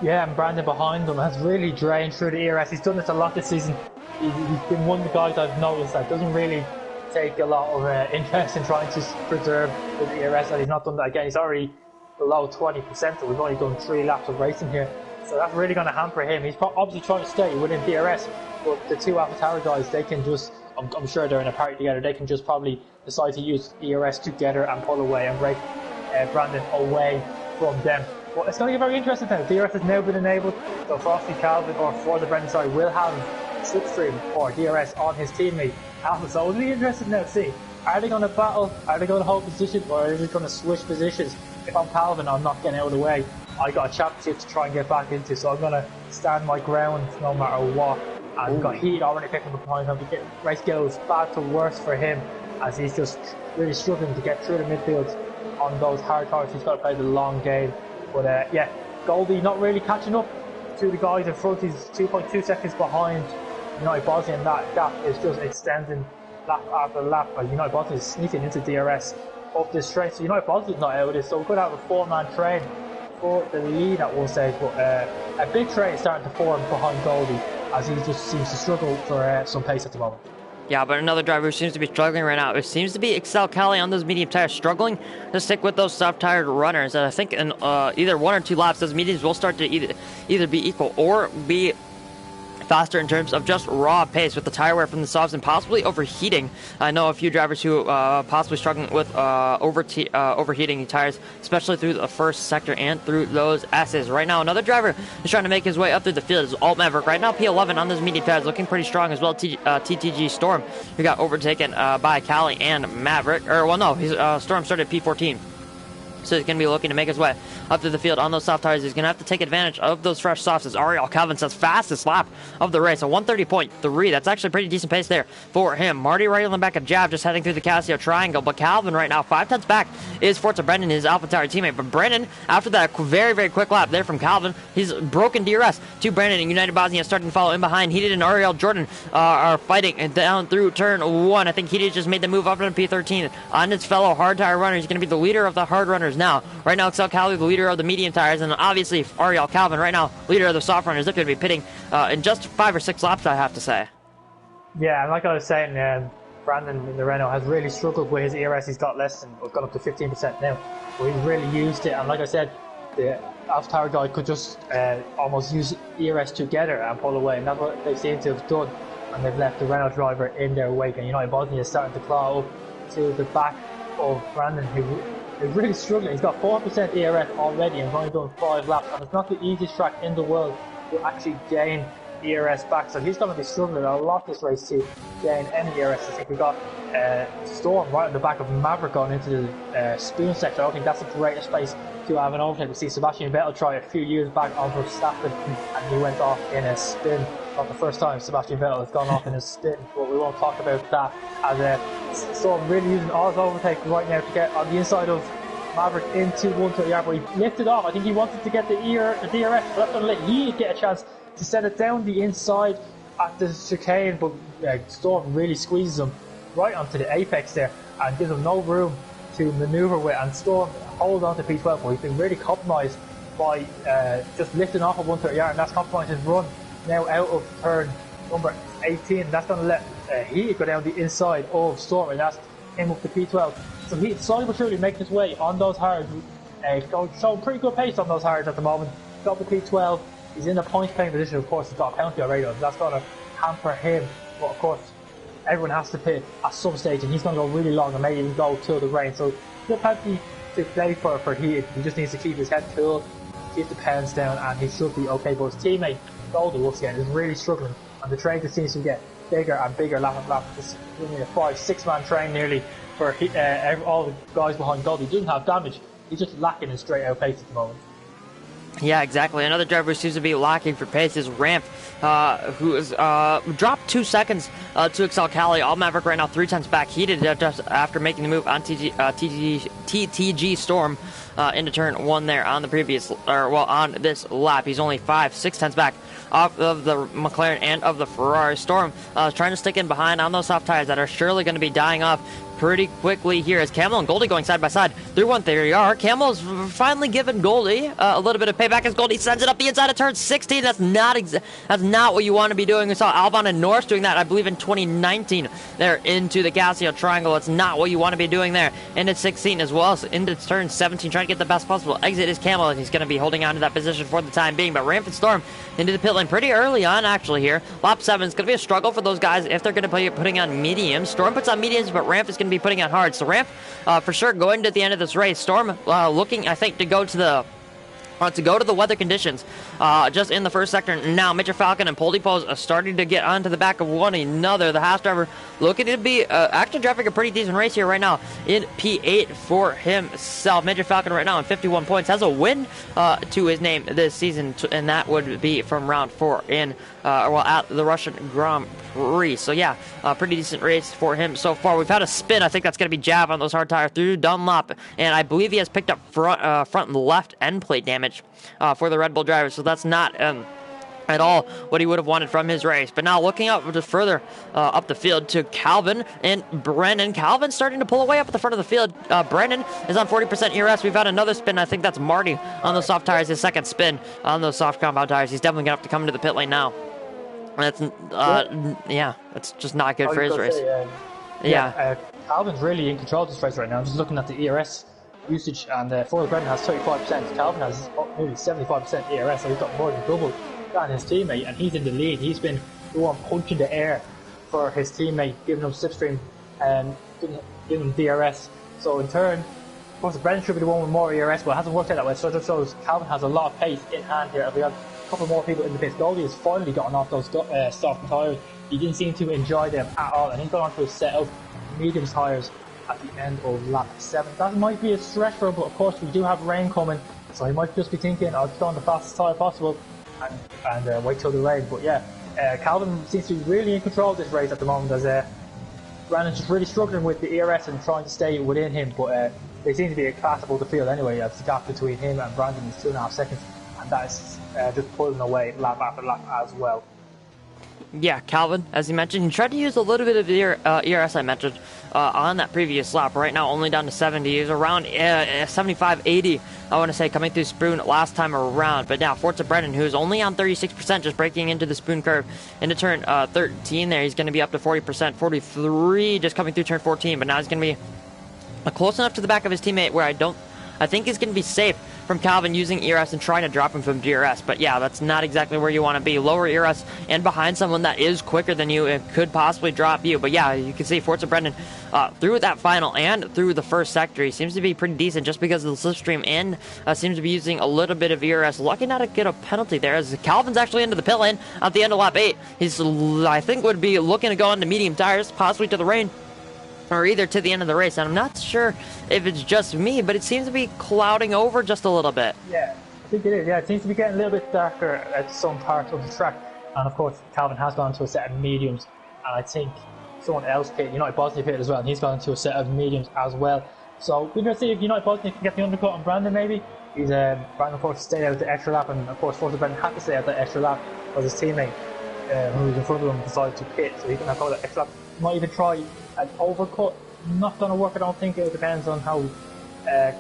Speaker 2: Yeah, and Brandon behind him has really drained through the ERS. He's done this a lot this season. He's been one of the guys I've noticed that doesn't really take a lot of interest in trying to preserve the ERS, and he's not done that again. He's already below 20%, so we've only done 3 laps of racing here. So that's really going to hamper him. He's obviously trying to stay within DRS, but the 2 AlphaTauri guys, they can just, I'm sure they're in a party together, they can just probably decide to use DRS together and pull away and break Brandon away from them. But it's going to get very interesting now. DRS has now been enabled, so Frosty Calvin, or for the Brendan side, will have Slipstream or DRS on his teammate Alpha. So it'll be interesting now to see, are they going to battle, are they going to hold position, or are they going to switch positions? If I'm Calvin, I'm not getting out of the way. I got a championship to try and get back into, so I'm going to stand my ground no matter what. And we've got Heat already picking up behind him. Race goes bad to worse for him, as he's just really struggling to get through the midfield on those hard tires. He's got to play the long game. But yeah, Goldie not really catching up to the guys in front. He's 2.2 seconds behind United Bosnia, and that gap is just extending lap after lap. United Bosnia is sneaking into DRS up this straight. So United Bosnia's not out of this, so we're going to have a 4-man train for the lead at one stage, but a big train is starting to form behind Goldie, as he just seems to struggle for some pace at the moment.
Speaker 1: Yeah, but another driver who seems to be struggling right now, it seems to be Excel Cali on those medium tires, struggling to stick with those soft-tired runners. And I think in either 1 or 2 laps, those mediums will start to either be equal or be faster in terms of just raw pace, with the tire wear from the softs and possibly overheating. I know a few drivers who possibly struggling with overheating tires, especially through the first sector and through those S's. Right now, another driver is trying to make his way up through the field is Alt Maverick. Right now, P11 on those medium tires, looking pretty strong as well. TTG Storm, who got overtaken by Cali and Maverick. Storm started P14. So he's going to be looking to make his way up to the field on those soft tires. He's going to have to take advantage of those fresh softs as Ariel Calvin says fastest lap of the race, a 1:30.3. That's actually a pretty decent pace there for him. Marty right on the back of Jav, just heading through the Casio triangle. But Calvin right now, 5 tenths back, is Forza Brennan, his AlphaTauri teammate. But Brennan, after that very, very quick lap there from Calvin, he's broken DRS to Brennan, and United Bosnia starting to follow in behind. Heated and Ariel Jordan are fighting down through turn 1. I think Heated just made the move up to P13 on his fellow hard tire runner. He's going to be the leader of the hard runners now. Right now, Excel Cali, the leader of the medium tires, and obviously Ariel Calvin right now, leader of the soft runners. They're going to be pitting in just 5 or 6 laps, I have to say.
Speaker 2: Yeah, and like I was saying, Brandon in the Renault has really struggled with his ERS. He's got gone up to 15% now. But he's really used it, and like I said, the AlphaTauri guy could just almost use ERS together and pull away, and that's what they seem to have done. And they've left the Renault driver in their wake, and United Bosnia is starting to claw up to the back of Brandon, who is really struggling. He's got 4% ERS already and he's only done 5 laps, and it's not the easiest track in the world to actually gain ERS back, so he's going to be struggling a lot this race to gain any ERS. I think we got Storm right on the back of Maverick going into the spoon sector. I don't think that's the greatest place to have an overtake. We see Sebastian Vettel try a few years back on Verstappen and he went off in a spin. Not the first time Sebastian Vettel has gone off in a spin, but we won't talk about that. As Storm really using all his overtake right now to get on the inside of Maverick into 130R, but he lifted off. I think he wanted to get the DRS, but that's going to let Yi get a chance to set it down the inside at the chicane, but Storm really squeezes him right onto the apex there and gives him no room to manoeuvre with, and Storm holds on to P12, but he's been really compromised by just lifting off at 130R, and that's compromised his run now out of turn number 18. That's going to let he go down the inside of Storm, and that's him up to P12. So he's slowly but surely making his way on those hards, showing pretty good pace on those hards at the moment. Got the P12. He's in a point playing position, of course. He's got a penalty already, so that's going to hamper him. But of course, everyone has to pit at some stage, and he's going to go really long and maybe even go till the rain. So still plenty to play for he just needs to keep his head cool, keep the pounds down, and he should be okay. But his teammate Goldie once again is really struggling, and the train just seems to get bigger and bigger lap on lap. It's only a 5-6 man train nearly for all the guys behind Goldie. He doesn't have damage, he's just lacking in straight out pace at the moment.
Speaker 1: Yeah, exactly. Another driver who seems to be lacking for pace is Ramp, who has dropped 2 seconds to Excel Cali. All Maverick right now 3 tenths back. Heated just after making the move on TTG Storm into turn 1 there on the previous, on this lap. He's only 5-6 tenths back off of the McLaren and of the Ferrari. Storm trying to stick in behind on those soft tires that are surely going to be dying off pretty quickly here as Camel and Goldie going side by side through 130R. Camel's finally given Goldie a little bit of payback as Goldie sends it up the inside of turn 16. That's not what you want to be doing. We saw Albon and Norris doing that, I believe, in 2019 there into the Casio triangle. It's not what you want to be doing there into 16 as well. So into turn 17, trying to get the best possible exit is Camel, and he's going to be holding on to that position for the time being. But Ramp and Storm into the pit lane pretty early on actually here. Lap 7 is going to be a struggle for those guys if they're going to be putting on mediums. Storm puts on mediums, but Ramp is going to be putting on hard. So Ramp for sure going to the end of this race. Storm looking, I think, to go to the weather conditions just in the first sector. Now Major Falcon and Poldy Pose are starting to get onto the back of one another. The Haas driver looking to be actually driving a pretty decent race here right now in P8 for himself. Major Falcon right now on 51 points has a win to his name this season, and that would be from round 4 in at the Russian Grand Prix. So yeah, pretty decent race for him so far. We've had a spin. I think that's going to be Jav on those hard tires through Dunlop, and I believe he has picked up front and left end plate damage for the Red Bull driver. So that's not at all what he would have wanted from his race. But now looking up just further up the field to Calvin and Brennan. Calvin starting to pull away up at the front of the field. Brennan is on 40% ERS. We've had another spin. I think that's Marty on those soft tires. His second spin on those soft compound tires. He's definitely going to have to come into the pit lane now. That's that's just not good for his race.
Speaker 2: Calvin's really in control of this race right now. I'm just looking at the ERS usage, and Forrest Brennan has 35%. Calvin has nearly 75% ERS, so he's got more than double that his teammate, and he's in the lead. He's been the one punching the air for his teammate, giving him slipstream and giving him DRS. So in turn, of course, Brennan should be the one with more ERS, but it hasn't worked out that way. So it just shows Calvin has a lot of pace in hand here. We have a couple more people in the pits. Goldie has finally gotten off those soft tires. He didn't seem to enjoy them at all, and he's gone on to a set of medium tires at the end of lap 7. That might be a stretch for him, but of course we do have rain coming, so he might just be thinking, I'll go on the fastest tire possible and wait till the rain. But yeah, Calvin seems to be really in control of this race at the moment, as Brandon's just really struggling with the ERS and trying to stay within him, but they seem to be classable the field anyway, as the gap between him and Brandon is 2.5 seconds, and that is just pulling away lap after lap as well.
Speaker 1: Yeah, Calvin, as you mentioned, he tried to use a little bit of ERS I mentioned on that previous lap. Right now, only down to 70. He was around 75, 80, I want to say, coming through Spoon last time around. But now, Forza Brennan, who's only on 36%, just breaking into the Spoon curve into turn 13 there. He's going to be up to 40%, 43, just coming through turn 14. But now he's going to be close enough to the back of his teammate where I think he's going to be safe from Calvin using ERS and trying to drop him from DRS. But yeah, that's not exactly where you want to be. Lower ERS and behind someone that is quicker than you, it could possibly drop you. But yeah, you can see Forza Brendan through that final and through the first sector, he seems to be pretty decent just because of the slipstream, and seems to be using a little bit of ERS. Lucky not to get a penalty there, as Calvin's actually into the pit lane at the end of lap 8. He's, I think, would be looking to go into medium tires, possibly to the rain, or either to the end of the race. And I'm not sure if it's just me, but it seems to be clouding over just a little bit.
Speaker 2: Yeah, I think it is. Yeah, it seems to be getting a little bit darker at some parts of the track. And of course, Calvin has gone to a set of mediums, and I think someone else pitted, United Bosnia pitted as well, and he's gone into a set of mediums as well. So we're going to see if United Bosnia can get the undercut on Brandon maybe. Brandon, of course, stayed out the extra lap, and of course, Forza Brandon had to stay out the extra lap because his teammate, who was in front of him, decided to pit, so he can have to go that extra lap. Might even try an overcut. Not going to work, I don't think. It depends on how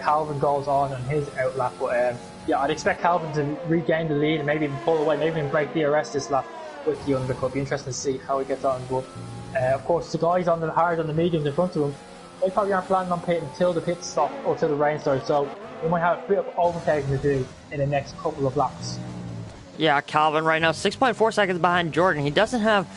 Speaker 2: Calvin goes on his outlap. But yeah, I'd expect Calvin to regain the lead and maybe even pull away, maybe even break DRS this lap with the undercut. Be interesting to see how he gets on. But of course, the guys on the hard on the mediums in front of him, they probably aren't planning on pitting until the pit stop or till the rain starts. So we might have a bit of overtaking to do in the next couple of laps.
Speaker 1: Yeah, Calvin right now 6.4 seconds behind Jordan. He doesn't have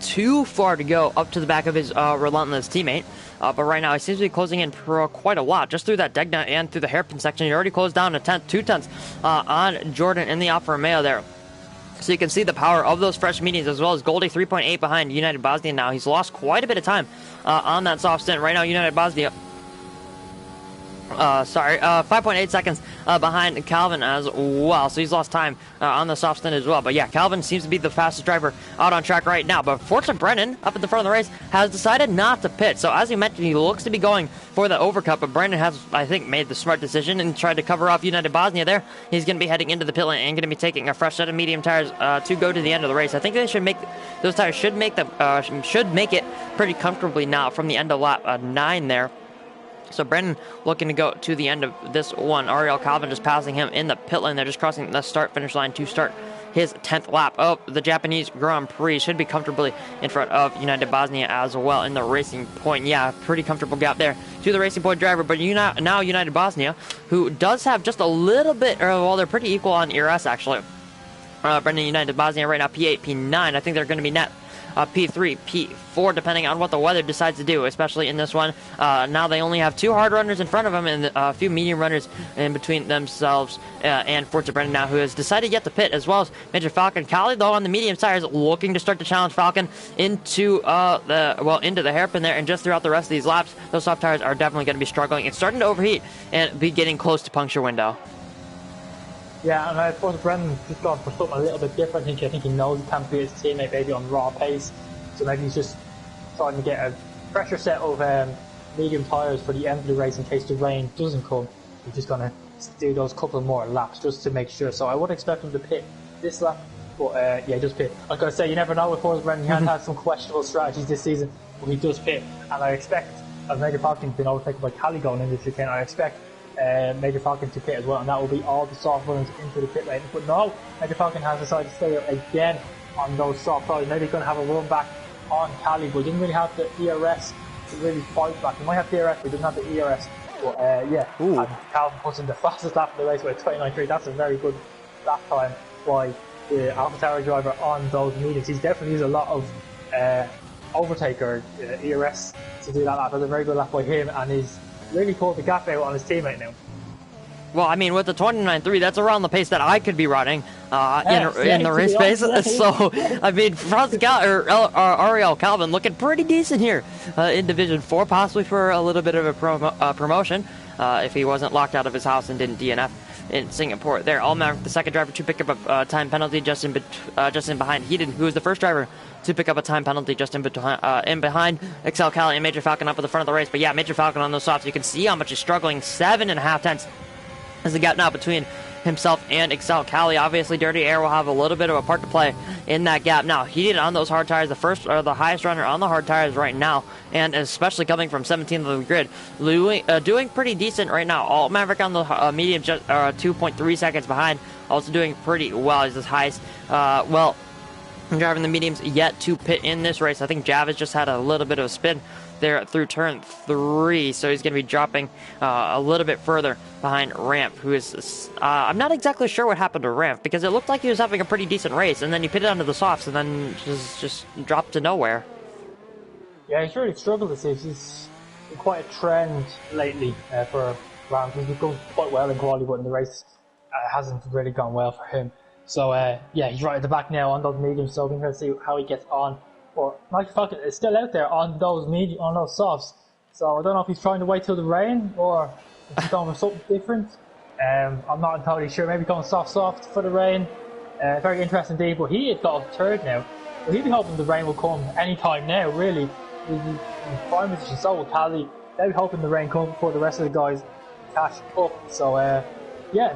Speaker 1: too far to go up to the back of his relentless teammate, but right now he seems to be closing in for quite a lot, just through that deck nut and through the hairpin section. He already closed down a 2 tenths on Jordan in the Alfa Romeo there. So you can see the power of those fresh mediums, as well as Goldie 3.8 behind United Bosnia now. He's lost quite a bit of time on that soft stint. Right now, United Bosnia 5.8 seconds behind Calvin as well. So he's lost time on the soft stint as well. But yeah, Calvin seems to be the fastest driver out on track right now. But Forza Brennan, up at the front of the race, has decided not to pit. So as you mentioned, he looks to be going for the overcut. But Brennan has, I think, made the smart decision and tried to cover off United Bosnia there. He's going to be heading into the pit lane and going to be taking a fresh set of medium tires to go to the end of the race. I think they should make those tires should make it pretty comfortably now from the end of lap 9 there. So Brennan looking to go to the end of this one. Ariel Calvin just passing him in the pit lane. They're just crossing the start-finish line to start his 10th lap of the Japanese Grand Prix. Should be comfortably in front of United Bosnia as well in the Racing Point. Yeah, pretty comfortable gap there to the Racing Point driver. But now United Bosnia, who does have just a little bit, well, they're pretty equal on ERS actually. Brendan United Bosnia right now P8, P9. I think they're going to be net P3, P4, depending on what the weather decides to do, especially in this one. Now they only have 2 hard runners in front of them and a few medium runners in between themselves and Forza Brennan now, who has decided yet to pit, as well as Major Falcon. Kali, though, on the medium tires, looking to start to challenge Falcon into the hairpin there, and just throughout the rest of these laps, those soft tires are definitely going to be struggling and starting to overheat and be getting close to puncture window.
Speaker 2: Yeah, and I suppose Brendan just gone for something a little bit different. I think he knows he can't beat his teammate maybe on raw pace, so maybe he's just trying to get a pressure set of medium tyres for the end of the race in case the rain doesn't come. He's just going to do those couple more laps just to make sure. So I would expect him to pit this lap, but yeah, just pit. I was going to say, you never know with Forza Brendan. He has had some questionable strategies this season, but he does pit, and I expect, as Major Falcon's been overtaken by Kali going into the chicane, I expect Major Falcon to pit as well, and that will be all the soft runs into the pit lane. But no, Major Falcon has decided to stay out again on those soft tires. Maybe he's going to have a run back on Cali, but he didn't really have the ERS to really fight back. He might have the ERS, but he doesn't have the ERS. But yeah, and Calvin puts in the fastest lap of the race with 29.3. That's a very good lap time by the AlphaTauri driver on those mediums. He's definitely used a lot of overtaker ERS to do that lap. That's a very good lap by him, and he's really pulled the gap out on his teammate now.
Speaker 1: Well, I mean, with the 29.3, that's around the pace that I could be running in the race pace. So, I mean, Ariel Calvin looking pretty decent here in Division 4, possibly for a little bit of a promotion if he wasn't locked out of his house and didn't DNF in Singapore. There, All Maverick, the second driver to pick up a time penalty just in behind Heaton, who was the first driver to pick up a time penalty just in behind Excel Cali and Major Falcon up at the front of the race. But yeah, Major Falcon on those softs, you can see how much he's struggling. 7.5 tenths is the gap now between himself and Excel Cali. Obviously, Dirty Air will have a little bit of a part to play in that gap. Now, Heaton on those hard tires, the highest runner on the hard tires right now, and especially coming from 17th of the grid, doing pretty decent right now. All Maverick on the medium, just 2.3 seconds behind, also doing pretty well. He's his highest. Driving the mediums yet to pit in this race. I think Javis just had a little bit of a spin there through turn 3, so he's going to be dropping a little bit further behind Ramp, who is I'm not exactly sure what happened to Ramp, because it looked like he was having a pretty decent race, and then he pitted onto the softs and then just dropped to nowhere.
Speaker 2: Yeah, he's really struggled this season. He's been quite a trend lately for Ramp. He's been going quite well in quality, but in the race hasn't really gone well for him. So yeah, he's right at the back now on those mediums, so we're going to see how he gets on. But Michael Falcon is still out there on those softs. So I don't know if he's trying to wait till the rain or if he's going with something different. I'm not entirely sure. Maybe going soft for the rain. Very interesting indeed. But he had got a third now. So he'd be hoping the rain will come any time now, really. He's in prime position, so will Cali. They'll be hoping the rain comes before the rest of the guys catch up. So yeah,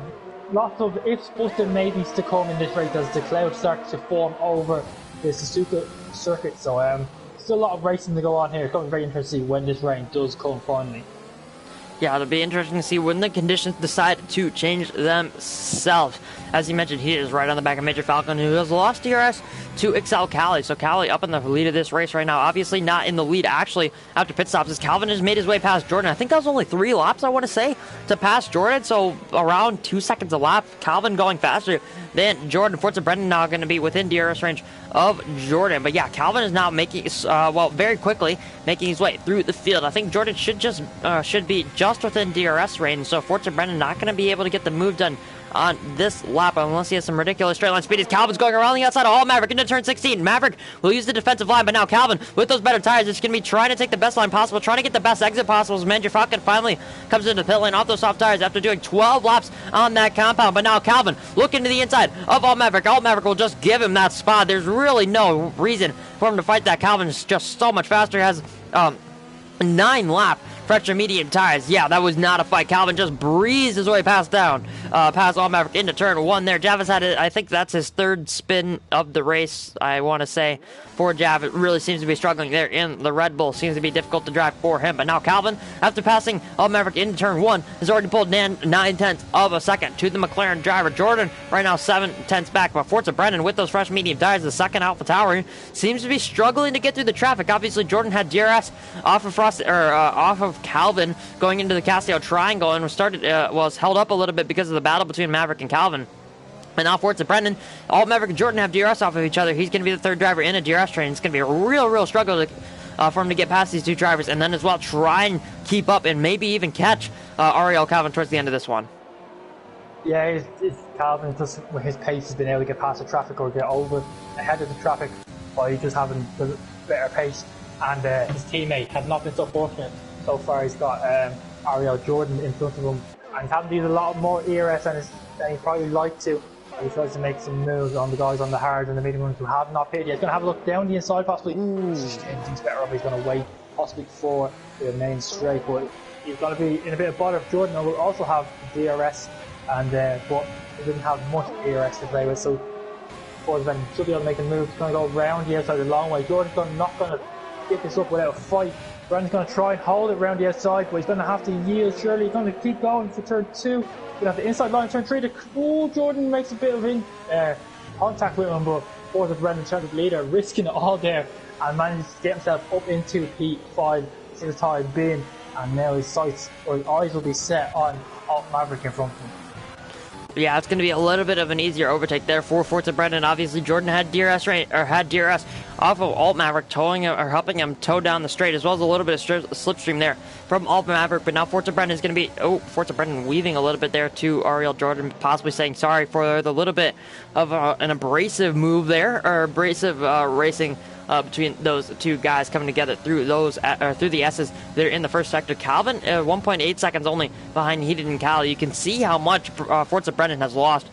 Speaker 2: lots of ifs, buts and maybes to come in this race as the clouds start to form over the Suzuka circuit. So still a lot of racing to go on here. It's going to be very interesting to see when this rain does come finally.
Speaker 1: Yeah, it'll be interesting to see when the conditions decide to change themselves. As you mentioned, he is right on the back of Major Falcon, who has lost DRS to Excel Cali. So Cali up in the lead of this race right now. Obviously not in the lead, actually, after pit stops, as Calvin has made his way past Jordan. I think that was only 3 laps, I want to say, to pass Jordan. So around 2 seconds a lap. Calvin going faster than Jordan. Forza Brendan now going to be within DRS range of Jordan. But yeah, Calvin is now making, very quickly making his way through the field. I think Jordan should be just within DRS range. So Forza Brendan not going to be able to get the move done on this lap unless he has some ridiculous straight line speed. As Calvin's going around the outside of All Maverick into turn 16. Maverick will use the defensive line, but now Calvin with those better tires is going to be trying to take the best line possible, trying to get the best exit possible as Major Falcon finally comes into pit lane off those soft tires after doing 12 laps on that compound. But now Calvin looking to the inside of All Maverick. All Maverick will just give him that spot. There's really no reason for him to fight that. Calvin is just so much faster. He has 9 lap fresh and medium tires. Yeah, that was not a fight. Calvin just breezed his way past All Maverick into turn 1 there. Javis had it. I think that's his 3rd spin of the race, I want to say, for Javis. Really seems to be struggling there in the Red Bull. Seems to be difficult to drive for him. But now Calvin, after passing All Maverick into turn 1, has already pulled 9 tenths of a second to the McLaren driver. Jordan right now 7 tenths back. But Forza Brendan with those fresh medium tires, the second Alpha Tauri, seems to be struggling to get through the traffic. Obviously, Jordan had DRS off of Calvin going into the Castillo Triangle and was held up a little bit because of the battle between Maverick and Calvin. And now Forza Brendan, All Maverick and Jordan have DRS off of each other. He's going to be the 3rd driver in a DRS train. It's going to be a real struggle for him to get past these 2 drivers, and then as well try and keep up and maybe even catch Ariel Calvin towards the end of this one.
Speaker 2: Yeah, Calvin just with his pace has been able to get past the traffic or get over ahead of the traffic by just having the better pace. And his teammate has not been so fortunate so far. He's got Ariel Jordan in front of him, and he's having to use a lot more ERS than he probably like to. He tries to make some moves on the guys on the hard and the medium ones who have not pitted. He's going to have a look down the inside possibly. He's better off. He's going to wait possibly for the main straight, but he's going to be in a bit of bother. Jordan will also have DRS, and but he doesn't have much ERS to play with, so Forza should be able to make a move. He's going to go around the outside a long way. Jordan's not going to get this up without a fight. Brandon's going to try and hold it around the outside, but he's going to have to yield. Surely he's going to keep going for turn 2. He's going to have the inside line turn 3. Jordan makes a bit of contact with him, but Forza Brandon trying to leader, risking it all there, and manages to get himself up into P5 since time being, and now his sights or his eyes will be set on Alt Maverick in front of him.
Speaker 1: Yeah, it's going to be a little bit of an easier overtake there for Forza Brennan. Obviously, Jordan had DRS off of Alt Maverick, towing him, or helping him tow down the straight, as well as a little bit of slipstream there from Alt Maverick. But now Forza Brennan is going to be, Forza Brennan weaving a little bit there to Ariel Jordan, possibly saying sorry for the little bit of an abrasive move there, or abrasive racing between those two guys coming together through through the S's. They're in the first sector. Calvin, 1.8 seconds only behind Heated and Cal. You can see how much Forza Brennan has lost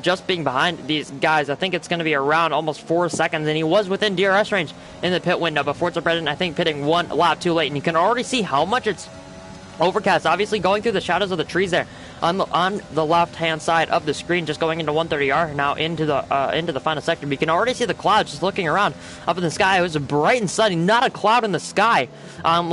Speaker 1: just being behind these guys. I think it's going to be around almost 4 seconds, and he was within DRS range in the pit window, but Forza Brennan, I think, pitting one lap too late, and you can already see how much it's overcast, obviously going through the shadows of the trees there on the left hand side of the screen, just going into 130R now into the final sector. But you can already see the clouds just looking around up in the sky. It was bright and sunny, not a cloud in the sky on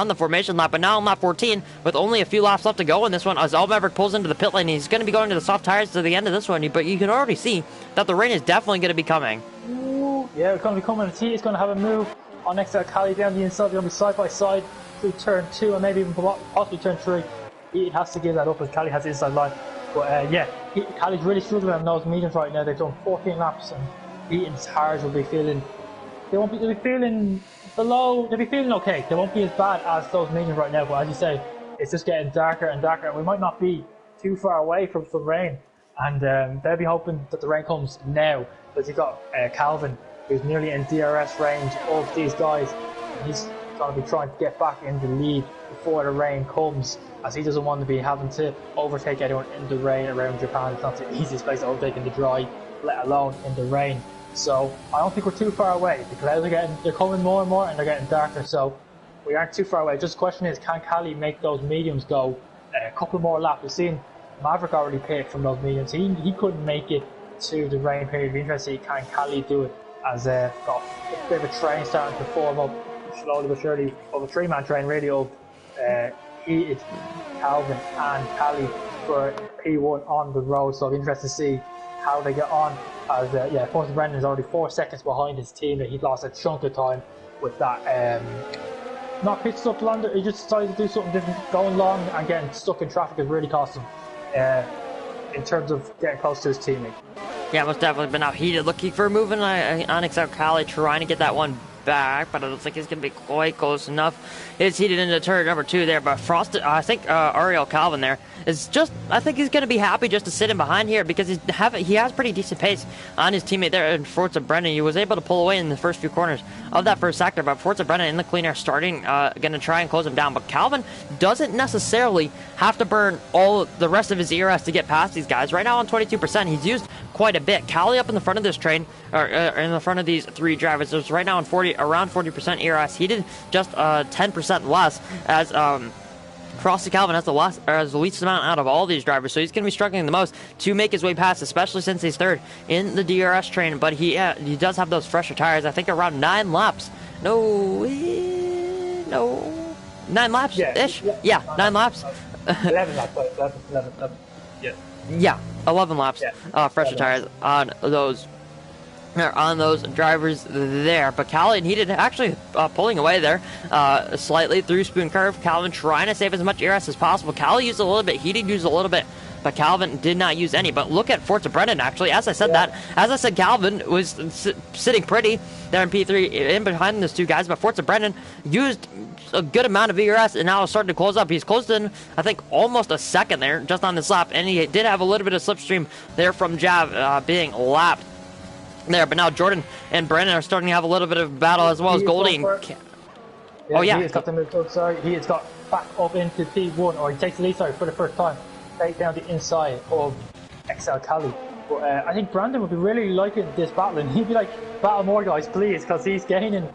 Speaker 1: the formation lap. But now on lap 14, with only a few laps left to go in this one, as Alt Maverick pulls into the pit lane, he's going to be going to the soft tires to the end of this one. But you can already see that the rain is definitely going to be coming.
Speaker 2: Ooh, yeah, it's going to be coming. He's going to have a move on XL Cali down the inside. They're going to be side by side through turn 2 and maybe even possibly turn 3. He has to give that up as Cali has the inside line. But yeah, Cali's really struggling on those mediums right now. They've done 14 laps, and Eaton's tires will be feeling, they'll be feeling below, they'll be feeling okay. They won't be as bad as those mediums right now, but as you say, it's just getting darker and darker, and we might not be too far away from some rain. And they'll be hoping that the rain comes now, because you've got Calvin, who's nearly in DRS range of these guys, and he's going to be trying to get back in the lead before the rain comes, as he doesn't want to be having to overtake anyone in the rain around Japan. It's not the easiest place to overtake in the dry, let alone in the rain. So I don't think we're too far away. The clouds they're coming more and more, and they're getting darker, so we aren't too far away. Just the question is, can Cali make those mediums go a couple more laps? We've seen Maverick already pit from those mediums. He couldn't make it to the rain period. It'd be interesting to see, can Cali do it, as got a bit of a train starting to form up slowly but surely, of a 3-man train really, of Heated, Calvin and Cali for P1 on the road. So it'll be interesting to see how they get on, as Forza Brennan is already 4 seconds behind his team. He'd lost a chunk of time with that not pit stop lander. He just decided to do something different. Going long and getting stuck in traffic has really cost him in terms of getting close to his teammate.
Speaker 1: Yeah, most definitely. But now Heated looking for a move on XL Cali, trying to get that one back, but I don't think he's going to be quite close enough. It's Heated into turn number 2 there, but I think Ariel Calvin there is just, I think he's going to be happy just to sit in behind here, because he has pretty decent pace on his teammate there in Forza Brennan. He was able to pull away in the first few corners of that first sector, but Forza Brennan in the clean air starting, going to try and close him down. But Calvin doesn't necessarily have to burn all the rest of his ERS to get past these guys. Right now on 22%, he's used quite a bit. Cali up in the front of this train, or in the front of these 3 drivers, there's right now on around 40% ERS. He did just 10% less, as Frosty Calvin has the least amount out of all these drivers, so he's going to be struggling the most to make his way past, especially since he's third in the DRS train. But he does have those fresher tires. I think around 9 laps. No, 9 laps ish. Yeah, 9 laps.
Speaker 2: 11 laps. 11. Yeah.
Speaker 1: Yeah, 11 laps. Fresher tires on those drivers there. But Calvin, he did actually pulling away there slightly through Spoon Curve. Calvin trying to save as much ERS as possible. Cal used a little bit, he did use a little bit, but Calvin did not use any. But look at Forza Brennan, actually. As I said, Calvin was sitting pretty there in P3 in behind those 2 guys, but Forza Brennan used a good amount of ERS, and now it's starting to close up. He's closed in, I think, almost a second there just on this lap, and he did have a little bit of slipstream there from Jav being lapped there. But now Jordan and Brennan are starting to have a little bit of battle, as well as Goldie.
Speaker 2: He has got the move. He has got back up into P1, or he takes the lead for the first time, right down the inside of XL Cali. But I think Brandon would be really liking this battle, and he'd be like, battle more guys, please, because he's gaining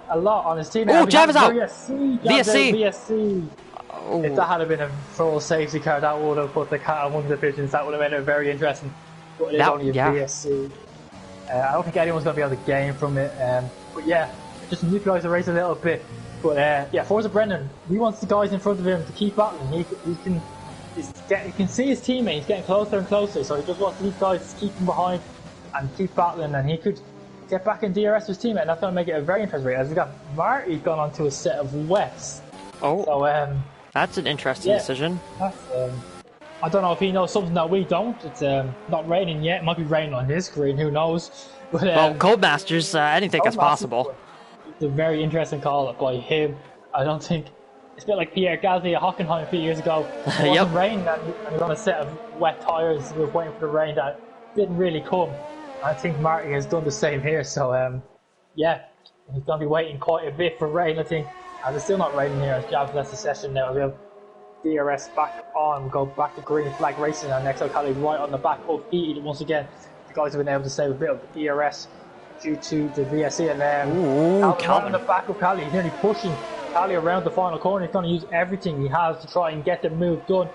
Speaker 2: a lot on his team.
Speaker 1: Oh, Jav is out!
Speaker 2: VSC. Oh. If that had been a full safety car, that would have put the cat on one of the pigeons. That would have made it very interesting. But it's only a VSC. I don't think anyone's going to be able to gain from it. But yeah, just neutralise the race a little bit. But Forza Brennan, he wants the guys in front of him to keep battling. He can see his teammate. He's getting closer and closer, so he just wants these guys to keep him behind and keep battling, and he could get back in DRS with his teammate, and that's going to make it a very interesting race. As we got Marty gone onto a set of wets.
Speaker 1: Oh, so that's an interesting decision.
Speaker 2: I don't know if he knows something that we don't. It's not raining yet. It might be raining on his screen. Who knows? But
Speaker 1: Well, Codemasters, anything is possible.
Speaker 2: It's a very interesting call by him. I don't think it's a bit like Pierre Gasly at Hockenheim a few years ago. It wasn't raining and he was on a set of wet tyres. We were waiting for the rain that didn't really come. I think Marty has done the same here. So yeah, he's going to be waiting quite a bit for rain. I think, and it's still not raining here. As Jav left the session now, we have DRS back on. We'll go back to green flag racing. And next O'Cally right on the back of heated once again. The guys have been able to save a bit of DRS due to the VSE, and then Calvin on the back of Cali. He's nearly pushing Cali around the final corner. He's going to use everything he has to try and get the move done.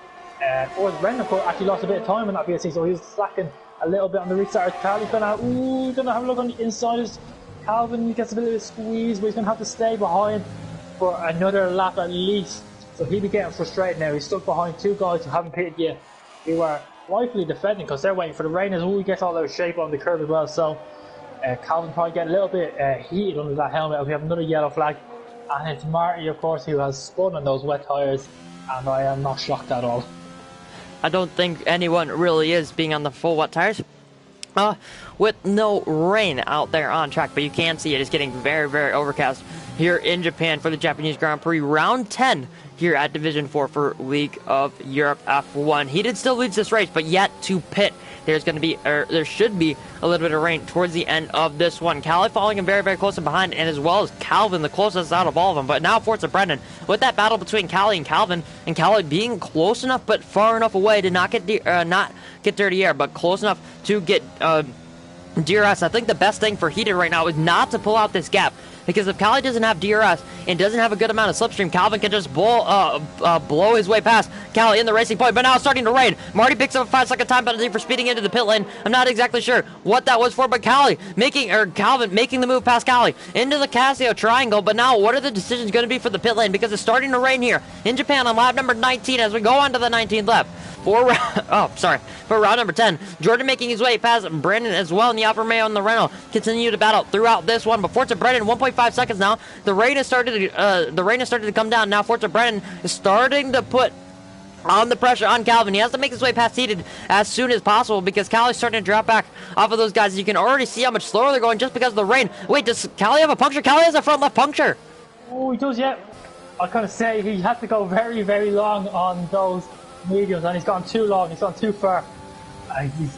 Speaker 2: Or Brendan actually lost a bit of time in that VSE, so he was slacking a little bit on the restart. Cali's going to have a look on the inside. Calvin gets a bit of a squeeze, but he's going to have to stay behind for another lap at least. So he'll be getting frustrated now. He's stuck behind two guys who haven't pitted yet. Who are rightfully defending because they're waiting for the rain as well. He gets all out of shape on the curve as well. So Calvin probably get a little bit heated under that helmet. We have another yellow flag. And it's Marty, of course, who has spun on those wet tyres. And I am not shocked at all.
Speaker 1: I don't think anyone really is being on the full wet tyres. With no rain out there on track, but you can see it is getting very, very overcast here in Japan for the Japanese Grand Prix. Round 10 here at Division 4 for League of Europe F1. He did still leads this race, but yet to pit. There should be a little bit of rain towards the end of this one. Cali following him very, very close and behind, and as well as Calvin, the closest out of all of them. But now Forza Brendan, with that battle between Cali and Calvin, and Cali being close enough but far enough away to not get dirty air, but close enough to get DRS. I think the best thing for Heated right now is not to pull out this gap. Because if Cali doesn't have DRS and doesn't have a good amount of slipstream, Calvin can just blow his way past Cali in the racing point. But now it's starting to rain. Marty picks up a 5-second time penalty for speeding into the pit lane. I'm not exactly sure what that was for, but Calvin making the move past Cali into the Casio triangle. But now what are the decisions going to be for the pit lane? Because it's starting to rain here in Japan on lap number 19 as we go on to the 19th lap. For round number 10, Jordan making his way past Brandon as well in the Alfa Romeo and the Renault. Continue to battle throughout this one, but Forza Brendan 1.5 seconds now. The rain has started to come down. Now Forza Brendan is starting to put on the pressure on Calvin. He has to make his way past Heated as soon as possible because Cali's starting to drop back off of those guys. You can already see how much slower they're going just because of the rain. Wait, does Cali have a puncture? Cali has a front left puncture.
Speaker 2: Oh, he does, yeah. I kind of say he had to go very, very long on those mediums, and he's gone too long. He's gone too far.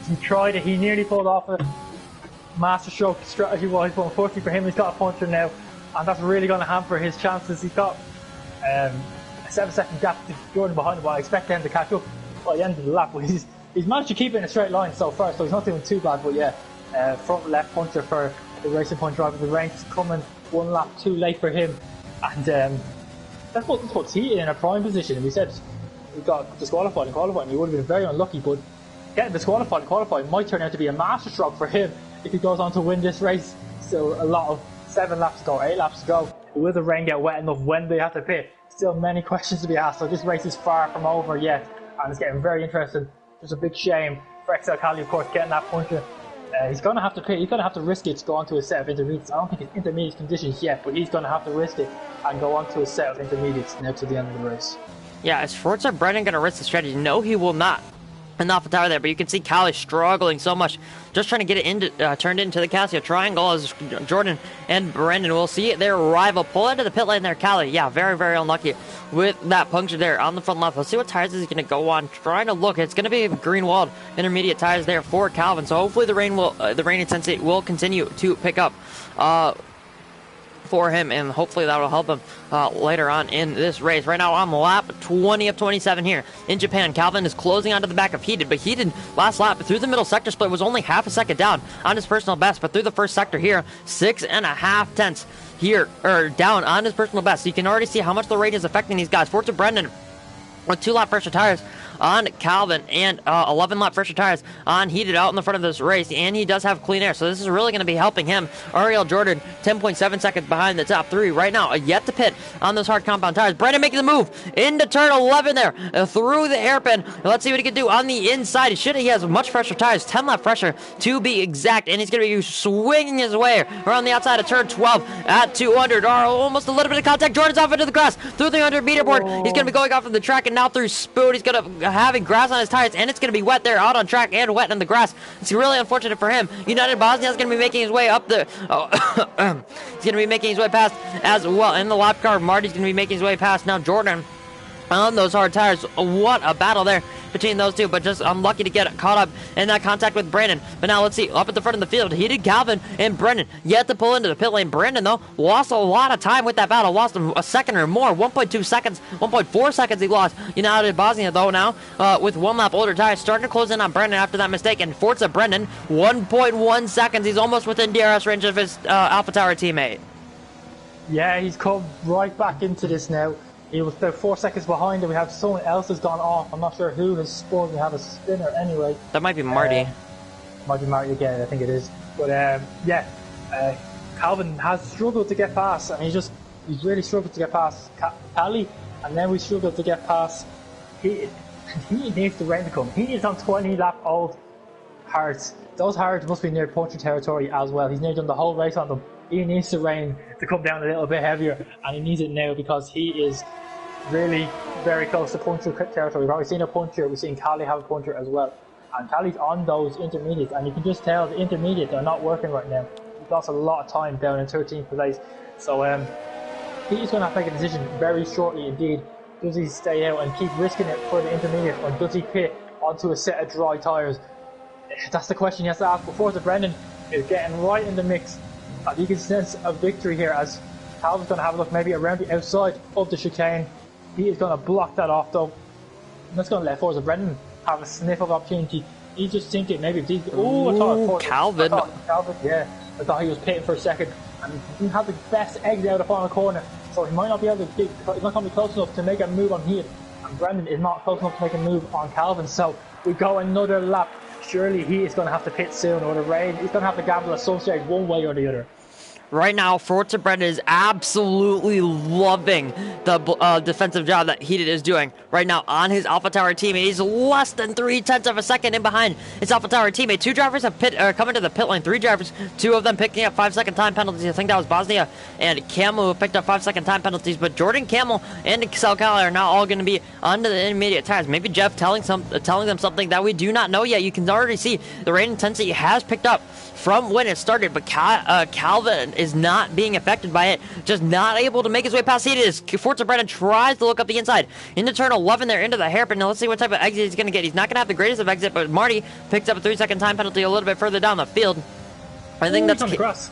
Speaker 2: He tried it. He nearly pulled off a master stroke strategy-wise, but unfortunately for him, he's got a puncture now, and that's really going to hamper his chances. He's got a 7-second gap to Jordan behind him, but I expect him to catch up by the end of the lap. But he's managed to keep it in a straight line so far, so he's not doing too bad. But yeah, front left puncher for the Racing Point driver. The rain's coming one lap too late for him, and that's what puts Heated in a prime position. We said he got disqualified and qualified, and he would have been very unlucky, but getting disqualified and qualified might turn out to be a masterstroke for him if he goes on to win this race. Still a lot of 7 laps to go, 8 laps to go. Will the rain get wet enough when they have to pit? Still many questions to be asked, so this race is far from over yet, and it's getting very interesting. Just a big shame for XL Cali, of course, getting that puncture. He's going to have to pit, he's going to have to risk it to go on to a set of intermediates. I don't think it's intermediate conditions yet, but he's going to have to risk it and go on to a set of intermediates now to the end of the race.
Speaker 1: Yeah, is Forza Brendan going to risk the strategy? No, he will not. And off the tower there, but you can see Cali struggling so much, just trying to get it turned into the Casio triangle as Jordan and Brendan will see their rival pull into the pit lane there. Cali, yeah, very, very unlucky with that puncture there on the front left. Let's see what tires he's going to go on. Trying to look, it's going to be Greenwald intermediate tires there for Calvin. So hopefully the rain intensity will continue to pick up for him, and hopefully that will help him later on in this race. Right now on lap 20 of 27 here in Japan, Calvin is closing onto the back of Heated, but Heated last lap through the middle sector split was only half a second down on his personal best, but through the first sector here, 6.5 tenths here, or down on his personal best. So you can already see how much the rain is affecting these guys. Forza Brendan with 2-lap pressure tires on Calvin and 11-lap pressure tires on Heated out in the front of this race, and he does have clean air, so this is really going to be helping him. Ariel Jordan 10.7 seconds behind the top 3 right now. Yet to pit on those hard compound tires. Brennan making the move into turn 11 there, through the hairpin. Let's see what he can do on the inside. He has much fresher tires, 10 lap fresher to be exact, and he's going to be swinging his way around the outside of turn 12 at 200. Almost a little bit of contact. Jordan's off into the grass through the 100-meter board. He's going to be going off of the track and now through Spoon. He's going to having grass on his tires, and it's going to be wet there out on track and wet in the grass. It's really unfortunate for him. United Bosnia is going to be making his way up the. He's going to be making his way past as well in the lap car. Marty's going to be making his way past now Jordan on those hard tires. What a battle there between those two, but just unlucky to get caught up in that contact with Brandon. But now let's see, up at the front of the field, Heated Calvin and Brendan yet to pull into the pit lane. Brandon, though, lost a lot of time with that battle, lost a second or more, 1.2 seconds, 1.4 seconds he lost. United Bosnia, though, now with 1 lap older tires, starting to close in on Brendan after that mistake. And Forza Brendan, 1.1 seconds, he's almost within DRS range of his AlphaTauri teammate.
Speaker 2: Yeah, he's come right back into this now. He was about 4 seconds behind, and we have someone else has gone off. I'm not sure who has spun. We have a spinner anyway.
Speaker 1: That might be Marty.
Speaker 2: Might be Marty again, I think it is. But Calvin has struggled to get past, and he's really struggled to get past Cali, and then we struggled to get past. He needs the rain to come. He needs on 20 lap old hards. Those hards must be near puncture territory as well. He's nearly done the whole race on them. He needs the rain to come down a little bit heavier, and he needs it now because he is really very close to puncture territory. We've already seen a puncher, we've seen Cali have a puncher as well. And Cali's on those intermediates, and you can just tell the intermediates are not working right now. He's lost a lot of time down in 13th place. So he's going to have to make a decision very shortly indeed. Does he stay out and keep risking it for the intermediate, or does he pit onto a set of dry tyres? That's the question he has to ask. Before the Brendan is getting right in the mix. You can sense a victory here as Calvin's going to have a look maybe around the outside of the chicane. He is going to block that off though. That's going to let Forza Brendan have a sniff of opportunity. He's just thinking maybe if these.
Speaker 1: Calvin.
Speaker 2: Yeah, I thought he was pitting for a second, and he didn't have the best exit out of the final corner, so he might not be able to. He's not going to be close enough to make a move on here, and Brendan is not close enough to make a move on Calvin. So we go another lap. Surely he is going to have to pit soon, or the rain. He's going to have to gamble at some stage, one way or the other.
Speaker 1: Right now, Forza Brendan is absolutely loving the defensive job that Heated is doing right now on his AlphaTauri teammate. He's less than 0.3 of a second in behind his AlphaTauri teammate. 2 drivers have come into the pit lane. 3 drivers, 2 of them picking up 5-second time penalties. I think that was Bosnia and Camel who picked up 5-second time penalties. But Jordan Camel and Sal Cali are now all going to be onto the intermediate tires. Maybe Jeff telling them something that we do not know yet. You can already see the rain intensity has picked up from when it started, but Calvin is not being affected by it, just not able to make his way past Heated. Forza Brendan tries to look up the inside into turn 11 there, into the hairpin. Now let's see what type of exit he's going to get. He's not going to have the greatest of exit, but Marty picks up a 3-second time penalty a little bit further down the field. I think that's
Speaker 2: on the grass.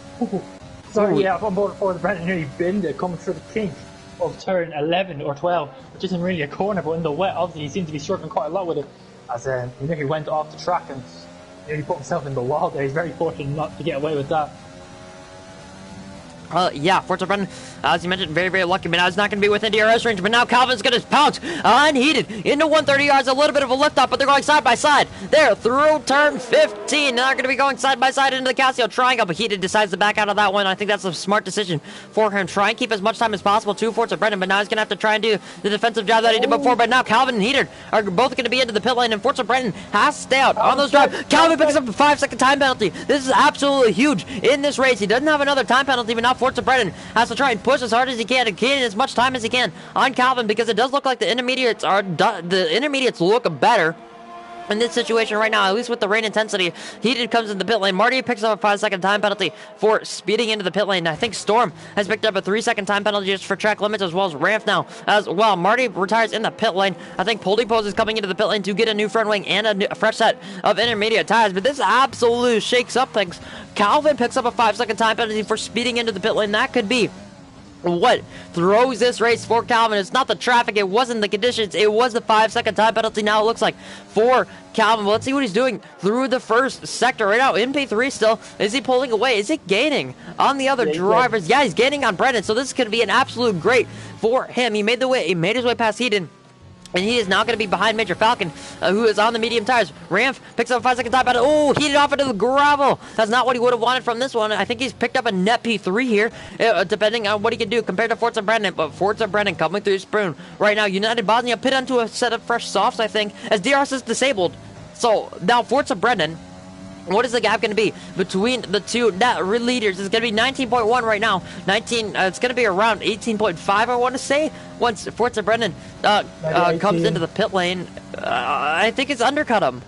Speaker 2: Sorry, yeah, I'm on board for the Brendan nearly binned it coming through the kink of turn 11 or 12, which isn't really a corner, but in the wet, obviously he seems to be struggling quite a lot with it, as he nearly went off the track and he put himself in the wall there. He's very fortunate not to get away with that.
Speaker 1: Yeah, Forza Brendan, as you mentioned, very, very lucky, but now he's not going to be within DRS range, but now Calvin's going to pounce unheated into 130 yards, a little bit of a lift off, but they're going side by side there through turn 15. Now they're going to be going side by side into the Casio triangle, but Heated decides to back out of that one. I think that's a smart decision for him. Try and keep as much time as possible to Forza Brendan, but now he's going to have to try and do the defensive job that he did before, but now Calvin and Heated are both going to be into the pit lane, and Forza Brendan has to stay out on those drives. Calvin picks up a 5-second time penalty. This is absolutely huge in this race. He doesn't have another time penalty, but now Forza Brendan has to try and push as hard as he can and gain as much time as he can on Calvin, because it does look like the intermediates look better in this situation right now, at least with the rain intensity. Heated comes in the pit lane. Marty picks up a 5-second time penalty for speeding into the pit lane. I think Storm has picked up a 3-second time penalty just for track limits, as well as Ramp now as well. Marty retires in the pit lane. I think Poldy Pose is coming into the pit lane to get a new front wing and a fresh set of intermediate tires, but this absolutely shakes up things. Calvin picks up a 5-second time penalty for speeding into the pit lane. That could be what throws this race for Calvin. It's not the traffic, it wasn't the conditions, it was the 5-second time penalty. Now it looks like for Calvin. Well, let's see what he's doing through the first sector right now. In P3 still. Is he pulling away? Is he gaining on the other drivers? Yeah, he's gaining on Brendan, so this is going to be an absolute great for him. He made his way past Heaton And he is now going to be behind Major Falcon, who is on the medium tires. Ramp picks up a 5-second time battle. Oh, heated off into the gravel. That's not what he would have wanted from this one. I think he's picked up a net P3 here, depending on what he can do compared to Forza Brennan. But Forza Brennan coming through Spoon. Right now, United Bosnia pit onto a set of fresh softs, I think, as DRS is disabled. So now Forza Brennan, what is the gap going to be between the two leaders? It's going to be 19.1 right now. It's going to be around 18.5, I want to say, once Forza Brennan comes into the pit lane. I think it's undercut him.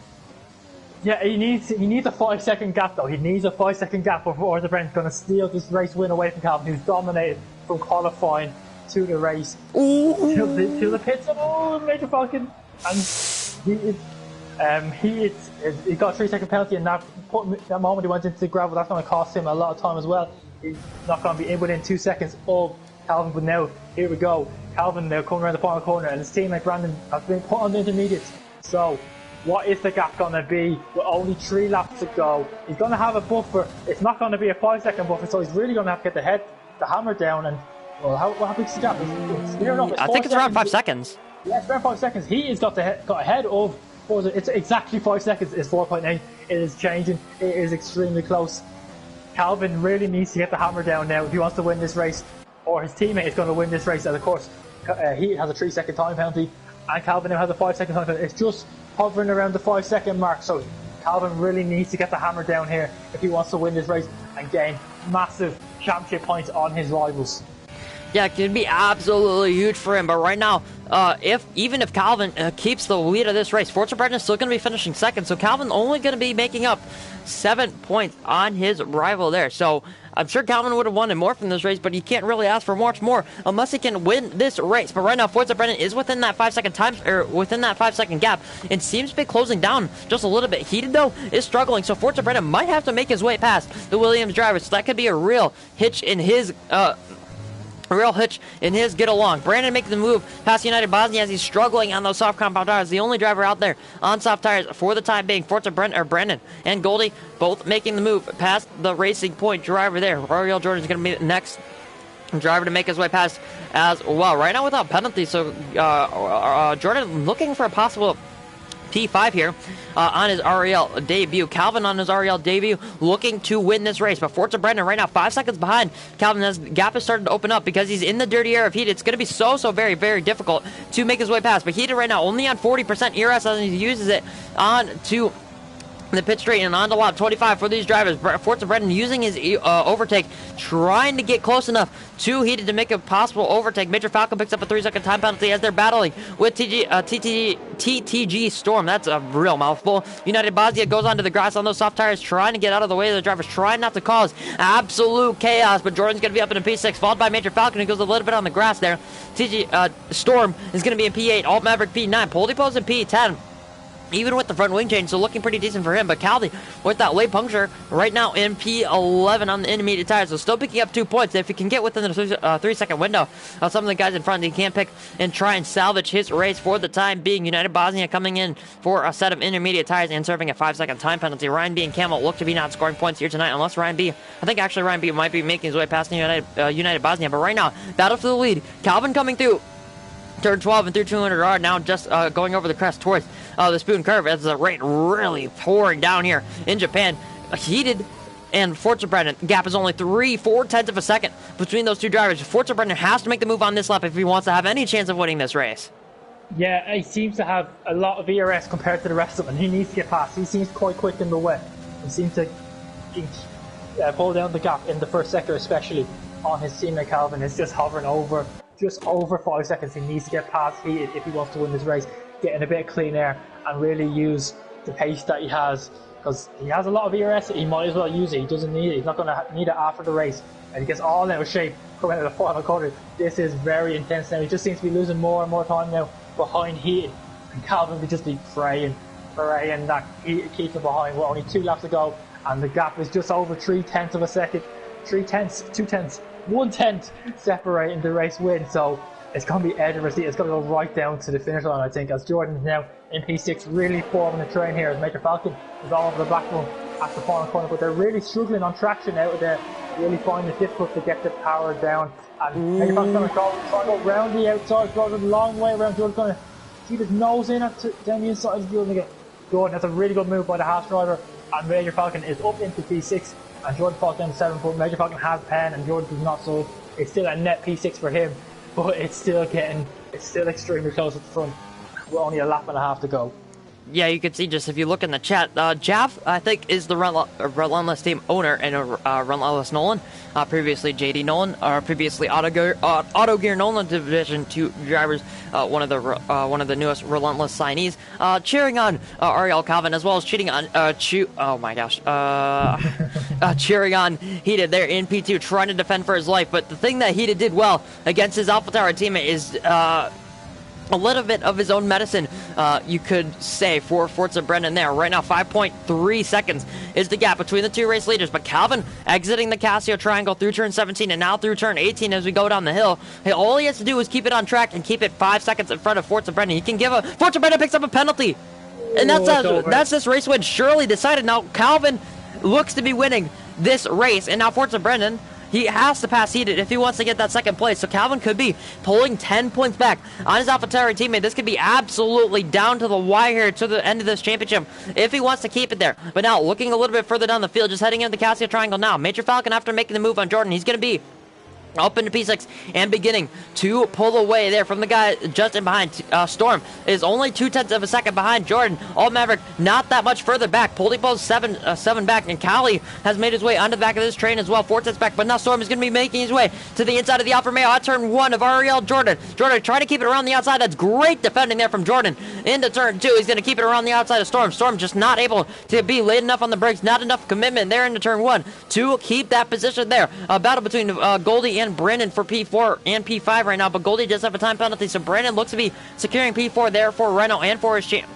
Speaker 2: Yeah, he needs a 5-second gap though. He needs a 5-second gap before Forza Brennan's going to steal this race win away from Calvin, who's dominated from qualifying to the race.
Speaker 1: Ooh.
Speaker 2: To the pits. Oh, Major Falcon. And he got a 3-second penalty, and that moment he went into the gravel, that's going to cost him a lot of time as well. He's not going to be in within 2 seconds of Calvin, but now, here we go. Calvin now coming around the final corner, and his teammate Brandon has been put on the intermediates. So, what is the gap going to be with only 3 laps to go? He's going to have a buffer. It's not going to be a 5-second buffer, so he's really going to have to get the hammer down. And, well, how big is the gap?
Speaker 1: I think it's around 5 seconds.
Speaker 2: Yeah, it's around 5 seconds. He has got ahead of. It's exactly 5 seconds. It's 4.8. It is changing. It is extremely close. Calvin really needs to get the hammer down now if he wants to win this race, or his teammate is going to win this race. And of course, he has a 3-second time penalty, and Calvin now has a 5-second time penalty. It's just hovering around the 5-second mark. So Calvin really needs to get the hammer down here if he wants to win this race and gain massive championship points on his rivals.
Speaker 1: Yeah, it could be absolutely huge for him. But right now, even if Calvin keeps the lead of this race, Forza Brennan is still going to be finishing second. So Calvin only going to be making up 7 points on his rival there. So I'm sure Calvin would have wanted more from this race, but he can't really ask for much more unless he can win this race. But right now, Forza Brennan is within that 5-second time, or within that 5-second gap, and seems to be closing down just a little bit. Heated though is struggling, so Forza Brennan might have to make his way past the Williams driver. So that could be a real hitch in his get along. Brandon making the move past United Bosnia as he's struggling on those soft compound tires. The only driver out there on soft tires for the time being. Forza Brennan and Goldie both making the move past the Racing Point driver there. Ariel Jordan is going to be the next driver to make his way past as well. Right now without penalty, so Jordan looking for a possible P5 here on his REL debut. Calvin on his REL debut looking to win this race. But Forza Brennan right now 5 seconds behind Calvin as the gap is starting to open up because he's in the dirty air of heat. It's going to be so very, very difficult to make his way past. But Heated right now only on 40% ERS as he uses it on to the pit straight and on to lap 25 for these drivers. Forza Brennan using his overtake, trying to get close enough to Heated to make a possible overtake. Major Falcon picks up a 3-second time penalty as they're battling with TTG Storm. That's a real mouthful. United Bosnia goes onto the grass on those soft tires, trying to get out of the way of the drivers, trying not to cause absolute chaos. But Jordan's going to be up in a P6, followed by Major Falcon, who goes a little bit on the grass there. Storm is going to be in P8, Alt Maverick P9, Poldypo's in P10. Even with the front wing change, so looking pretty decent for him. But Caldi, with that late puncture, right now in P11 on the intermediate tires, so still picking up 2 points. If he can get within the 3-second window of some of the guys in front, he can pick and try and salvage his race for the time being. United Bosnia coming in for a set of intermediate tires and serving a 5-second time penalty. Ryan B and Camel look to be not scoring points here tonight, unless Ryan B. I think actually Ryan B might be making his way past United Bosnia. But right now, battle for the lead. Calvin coming through turn 12 and through 200R, now just going over the crest towards the Spoon Curve as the rain really pouring down here in Japan. Heated and Forza Brennan, gap is only 3/4 tenths of a second between those two drivers. Forza Brennan has to make the move on this lap if he wants to have any chance of winning this race.
Speaker 2: Yeah, he seems to have a lot of ERS compared to the rest of them, and he needs to get past. He seems quite quick in the wet. He seems to pull down the gap in the first sector, especially on his teammate Calvin. It's just hovering over just over 5 seconds. He needs to get past Heated if he wants to win this race, get in a bit of clean air and really use the pace that he has, because he has a lot of ERS. He might as well use it. He doesn't need it. He's not going to need it after the race, and he gets all out of shape coming out of the final corner. This is very intense now. He just seems to be losing more and more time now behind Heated, and Calvin would just be praying that he keeps him behind. We're only 2 laps to go, and the gap is just over 3/10 of a second. 3/10, 2/10, 1/10 separating the race win. So it's going to be edge of our seat. It's going to go right down to the finish line, I think, as Jordan is now in P6, really forming the train here as Major Falcon is all over the back one at the final corner. But they're really struggling on traction out of there, really finding it difficult to get the power down. And Major Falcon's going to try and go round the outside, goes a long way around. Jordan's going to he just nose in down the inside of the field and get Jordan. That's a really good move by the Haas driver. And Major Falcon is up into P6, and Jordan falls down to 7, but Major Falcon has pen and Jordan does not, so it's still a net P6 for him, but it's still extremely close at the front. We're only a lap and a half to go.
Speaker 1: Yeah, you can see just if you look in the chat, Jav, I think, is the Relentless team owner and Relentless Nolan. Previously JD Nolan, previously Auto Gear Nolan, Division 2 drivers, one of the newest Relentless signees, cheering on Ariel Calvin, as well as cheering on cheering on Heated there in P2, trying to defend for his life. But the thing that Heated did well against his AlphaTauri teammate is a little bit of his own medicine, you could say, for Forza Brendan there. Right now, 5.3 seconds is the gap between the two race leaders. But Calvin exiting the Casio Triangle through turn 17 and now through turn 18 as we go down the hill. Hey, all he has to do is keep it on track and keep it 5 seconds in front of Forza Brendan. He can give a... Forza Brendan picks up a penalty. And that's this race win surely decided. Now, Calvin looks to be winning this race. And now Forza Brendan, he has to pass Heated if he wants to get that second place. So Calvin could be pulling 10 points back on his AlphaTauri teammate. This could be absolutely down to the wire here to the end of this championship if he wants to keep it there. But now, looking a little bit further down the field, just heading into the Casio Triangle now. Major Falcon, after making the move on Jordan, he's going to be up into P6 and beginning to pull away there from the guy just in behind. Storm is only 0.2 of a second behind Jordan. Alt Maverick not that much further back. Poldypo's 7 back, and Cali has made his way onto the back of this train as well. 4 tenths back, but now Storm is going to be making his way to the inside of the Alfa Romeo at turn 1 of Ariel Jordan. Jordan trying to keep it around the outside. That's great defending there from Jordan. Into turn 2, he's going to keep it around the outside of Storm. Storm just not able to be late enough on the brakes, not enough commitment there into turn 1 to keep that position there. A battle between Goldie and Brandon for P4 and P5 right now, but Goldie does have a time penalty, so Brandon looks to be securing P4 there for Renault and for his champ.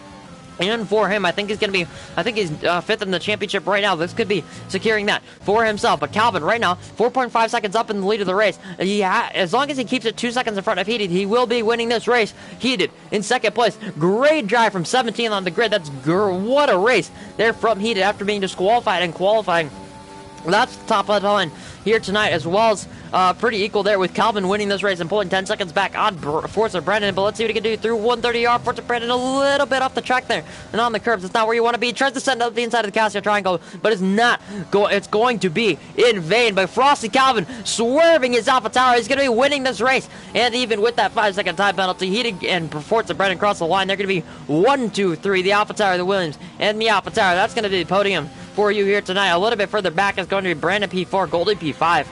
Speaker 1: And for him, I think he's 5th in the championship right now. This could be securing that for himself. But Calvin, right now, 4.5 seconds up in the lead of the race. As long as he keeps it 2 seconds in front of Heated, he will be winning this race. Heated in second place. Great drive from 17 on the grid. What a race there from Heated after being disqualified and qualifying. That's the top of the line here tonight, as well as pretty equal there with Calvin winning this race and pulling 10 seconds back on Forza Brendan. But let's see what he can do through 130R. Forza Brendan a little bit off the track there and on the curbs. It's not where you want to be. He tries to send up the inside of the Casio Triangle, but it's going to be in vain. But Frosty Calvin swerving his AlphaTauri. He's going to be winning this race. And even with that 5-second time penalty, Heated and Forza Brendan cross the line. They're going to be 1, 2, 3. The AlphaTauri, the Williams, and the AlphaTauri. That's going to be the podium for you here tonight. A little bit further back is going to be Brandon P4, Goldie P5.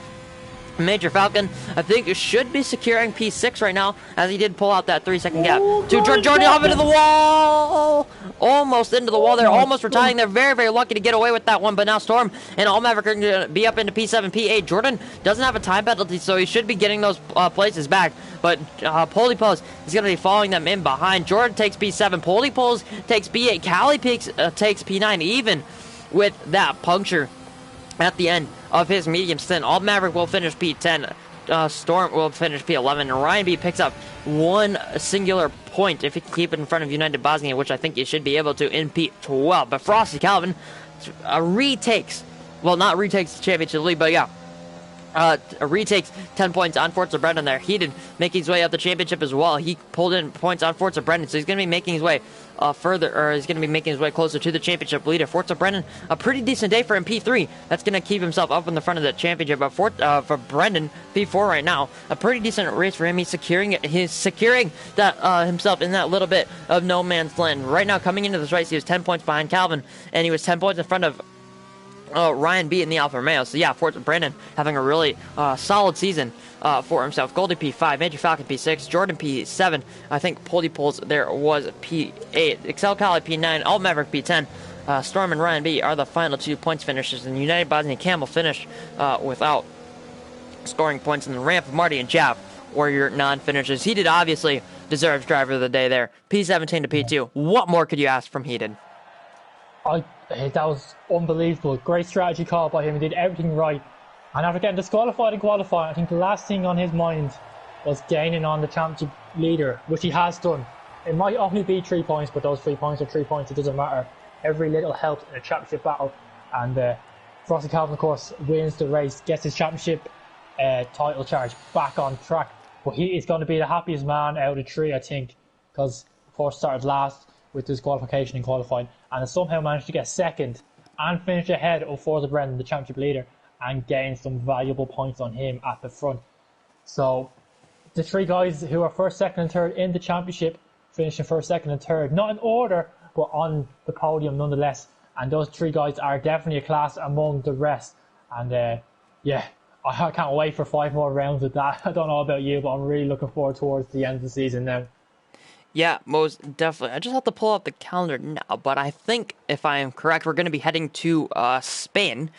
Speaker 1: Major Falcon, I think, should be securing P6 right now, as he did pull out that 3-second gap. To Jordan off into the wall! Almost into the wall there, almost retiring. They're very, very lucky to get away with that one, but now Storm and Alt Maverick are going to be up into P7, P8. Jordan doesn't have a time penalty, so he should be getting those places back, but Poldypos is going to be following them in behind. Jordan takes P7, Poldypos takes P8, Cali takes P9, even with that puncture at the end of his medium stint. Alt Maverick will finish P10. Storm will finish P11. And Ryan B picks up one singular point if he can keep it in front of United Bosnia, which I think he should be able to in P12. But Frosty Calvin retakes the championship lead, but yeah. Retakes 10 points on Forza Brendan there. Heated making his way up the championship as well. He pulled in points on Forza Brendan, so he's going to be making his way closer to the championship leader. Forza Brendan, a pretty decent day for him, P3. That's going to keep himself up in the front of the championship. But for Brendan, P4 right now, a pretty decent race for him. He's securing that himself in that little bit of no man's land. Right now, coming into this race, he was 10 points behind Calvin, and he was 10 points in front of Ryan B in the Alfa Romeo. So yeah, Forza Brandon having a really solid season for himself. Goldie P5, Major Falcon P6, Jordan P7. I think Poldypols there was P8. Excel Cali P9, Alt Maverick P10. Storm and Ryan B are the final 2 points finishers, and United Bosnia Campbell finished without scoring points in the ramp of Marty and Jav were your non-finishers. Heated obviously deserves driver of the day there. P17 to P2. What more could you ask from Heated?
Speaker 2: That was unbelievable. Great strategy call by him. He did everything right. And after getting disqualified and qualifying, I think the last thing on his mind was gaining on the championship leader, which he has done. It might only be 3 points, but those 3 points are 3 points. It doesn't matter. Every little helps in a championship battle. And Frosty Calvin, of course, wins the race, gets his championship title charge back on track. But he is going to be the happiest man out of 3, I think, because course, started last with his qualification and qualifying, and has somehow managed to get second and finish ahead of Forza Brennan, the championship leader, and gain some valuable points on him at the front. So the three guys who are first, second, and third in the championship, finishing first, second, and third, not in order, but on the podium nonetheless. And those three guys are definitely a class among the rest. And yeah, I can't wait for 5 more rounds of that. I don't know about you, but I'm really looking forward towards the end of the season now.
Speaker 1: Yeah, most definitely. I just have to pull up the calendar now, but I think if I am correct, we're going to be heading to Spain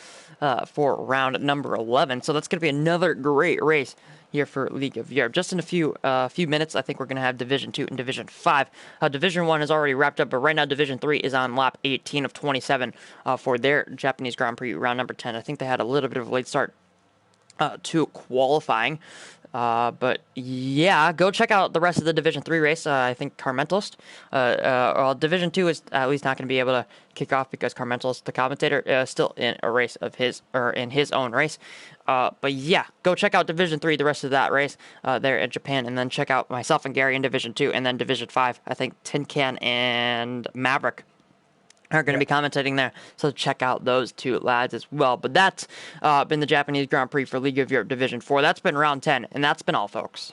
Speaker 1: for round number 11. So that's going to be another great race here for League of Europe. Just in a few minutes, I think we're going to have Division 2 and Division 5. Division 1 is already wrapped up, but right now Division 3 is on lap 18 of 27 for their Japanese Grand Prix round number 10. I think they had a little bit of a late start to qualifying. But yeah, go check out the rest of the Division 3 race. I think Carmentos, well, Division 2 is at least not going to be able to kick off because Carmentos, the commentator, is still in a race of his, or in his own race. But yeah, go check out Division 3, the rest of that race there in Japan, and then check out myself and Gary in Division 2, and then Division 5. I think Tin Can and Maverick are going to be commentating there, so check out those two lads as well. But that's been the Japanese Grand Prix for League of Europe Division 4. That's been round 10, and that's been all, folks.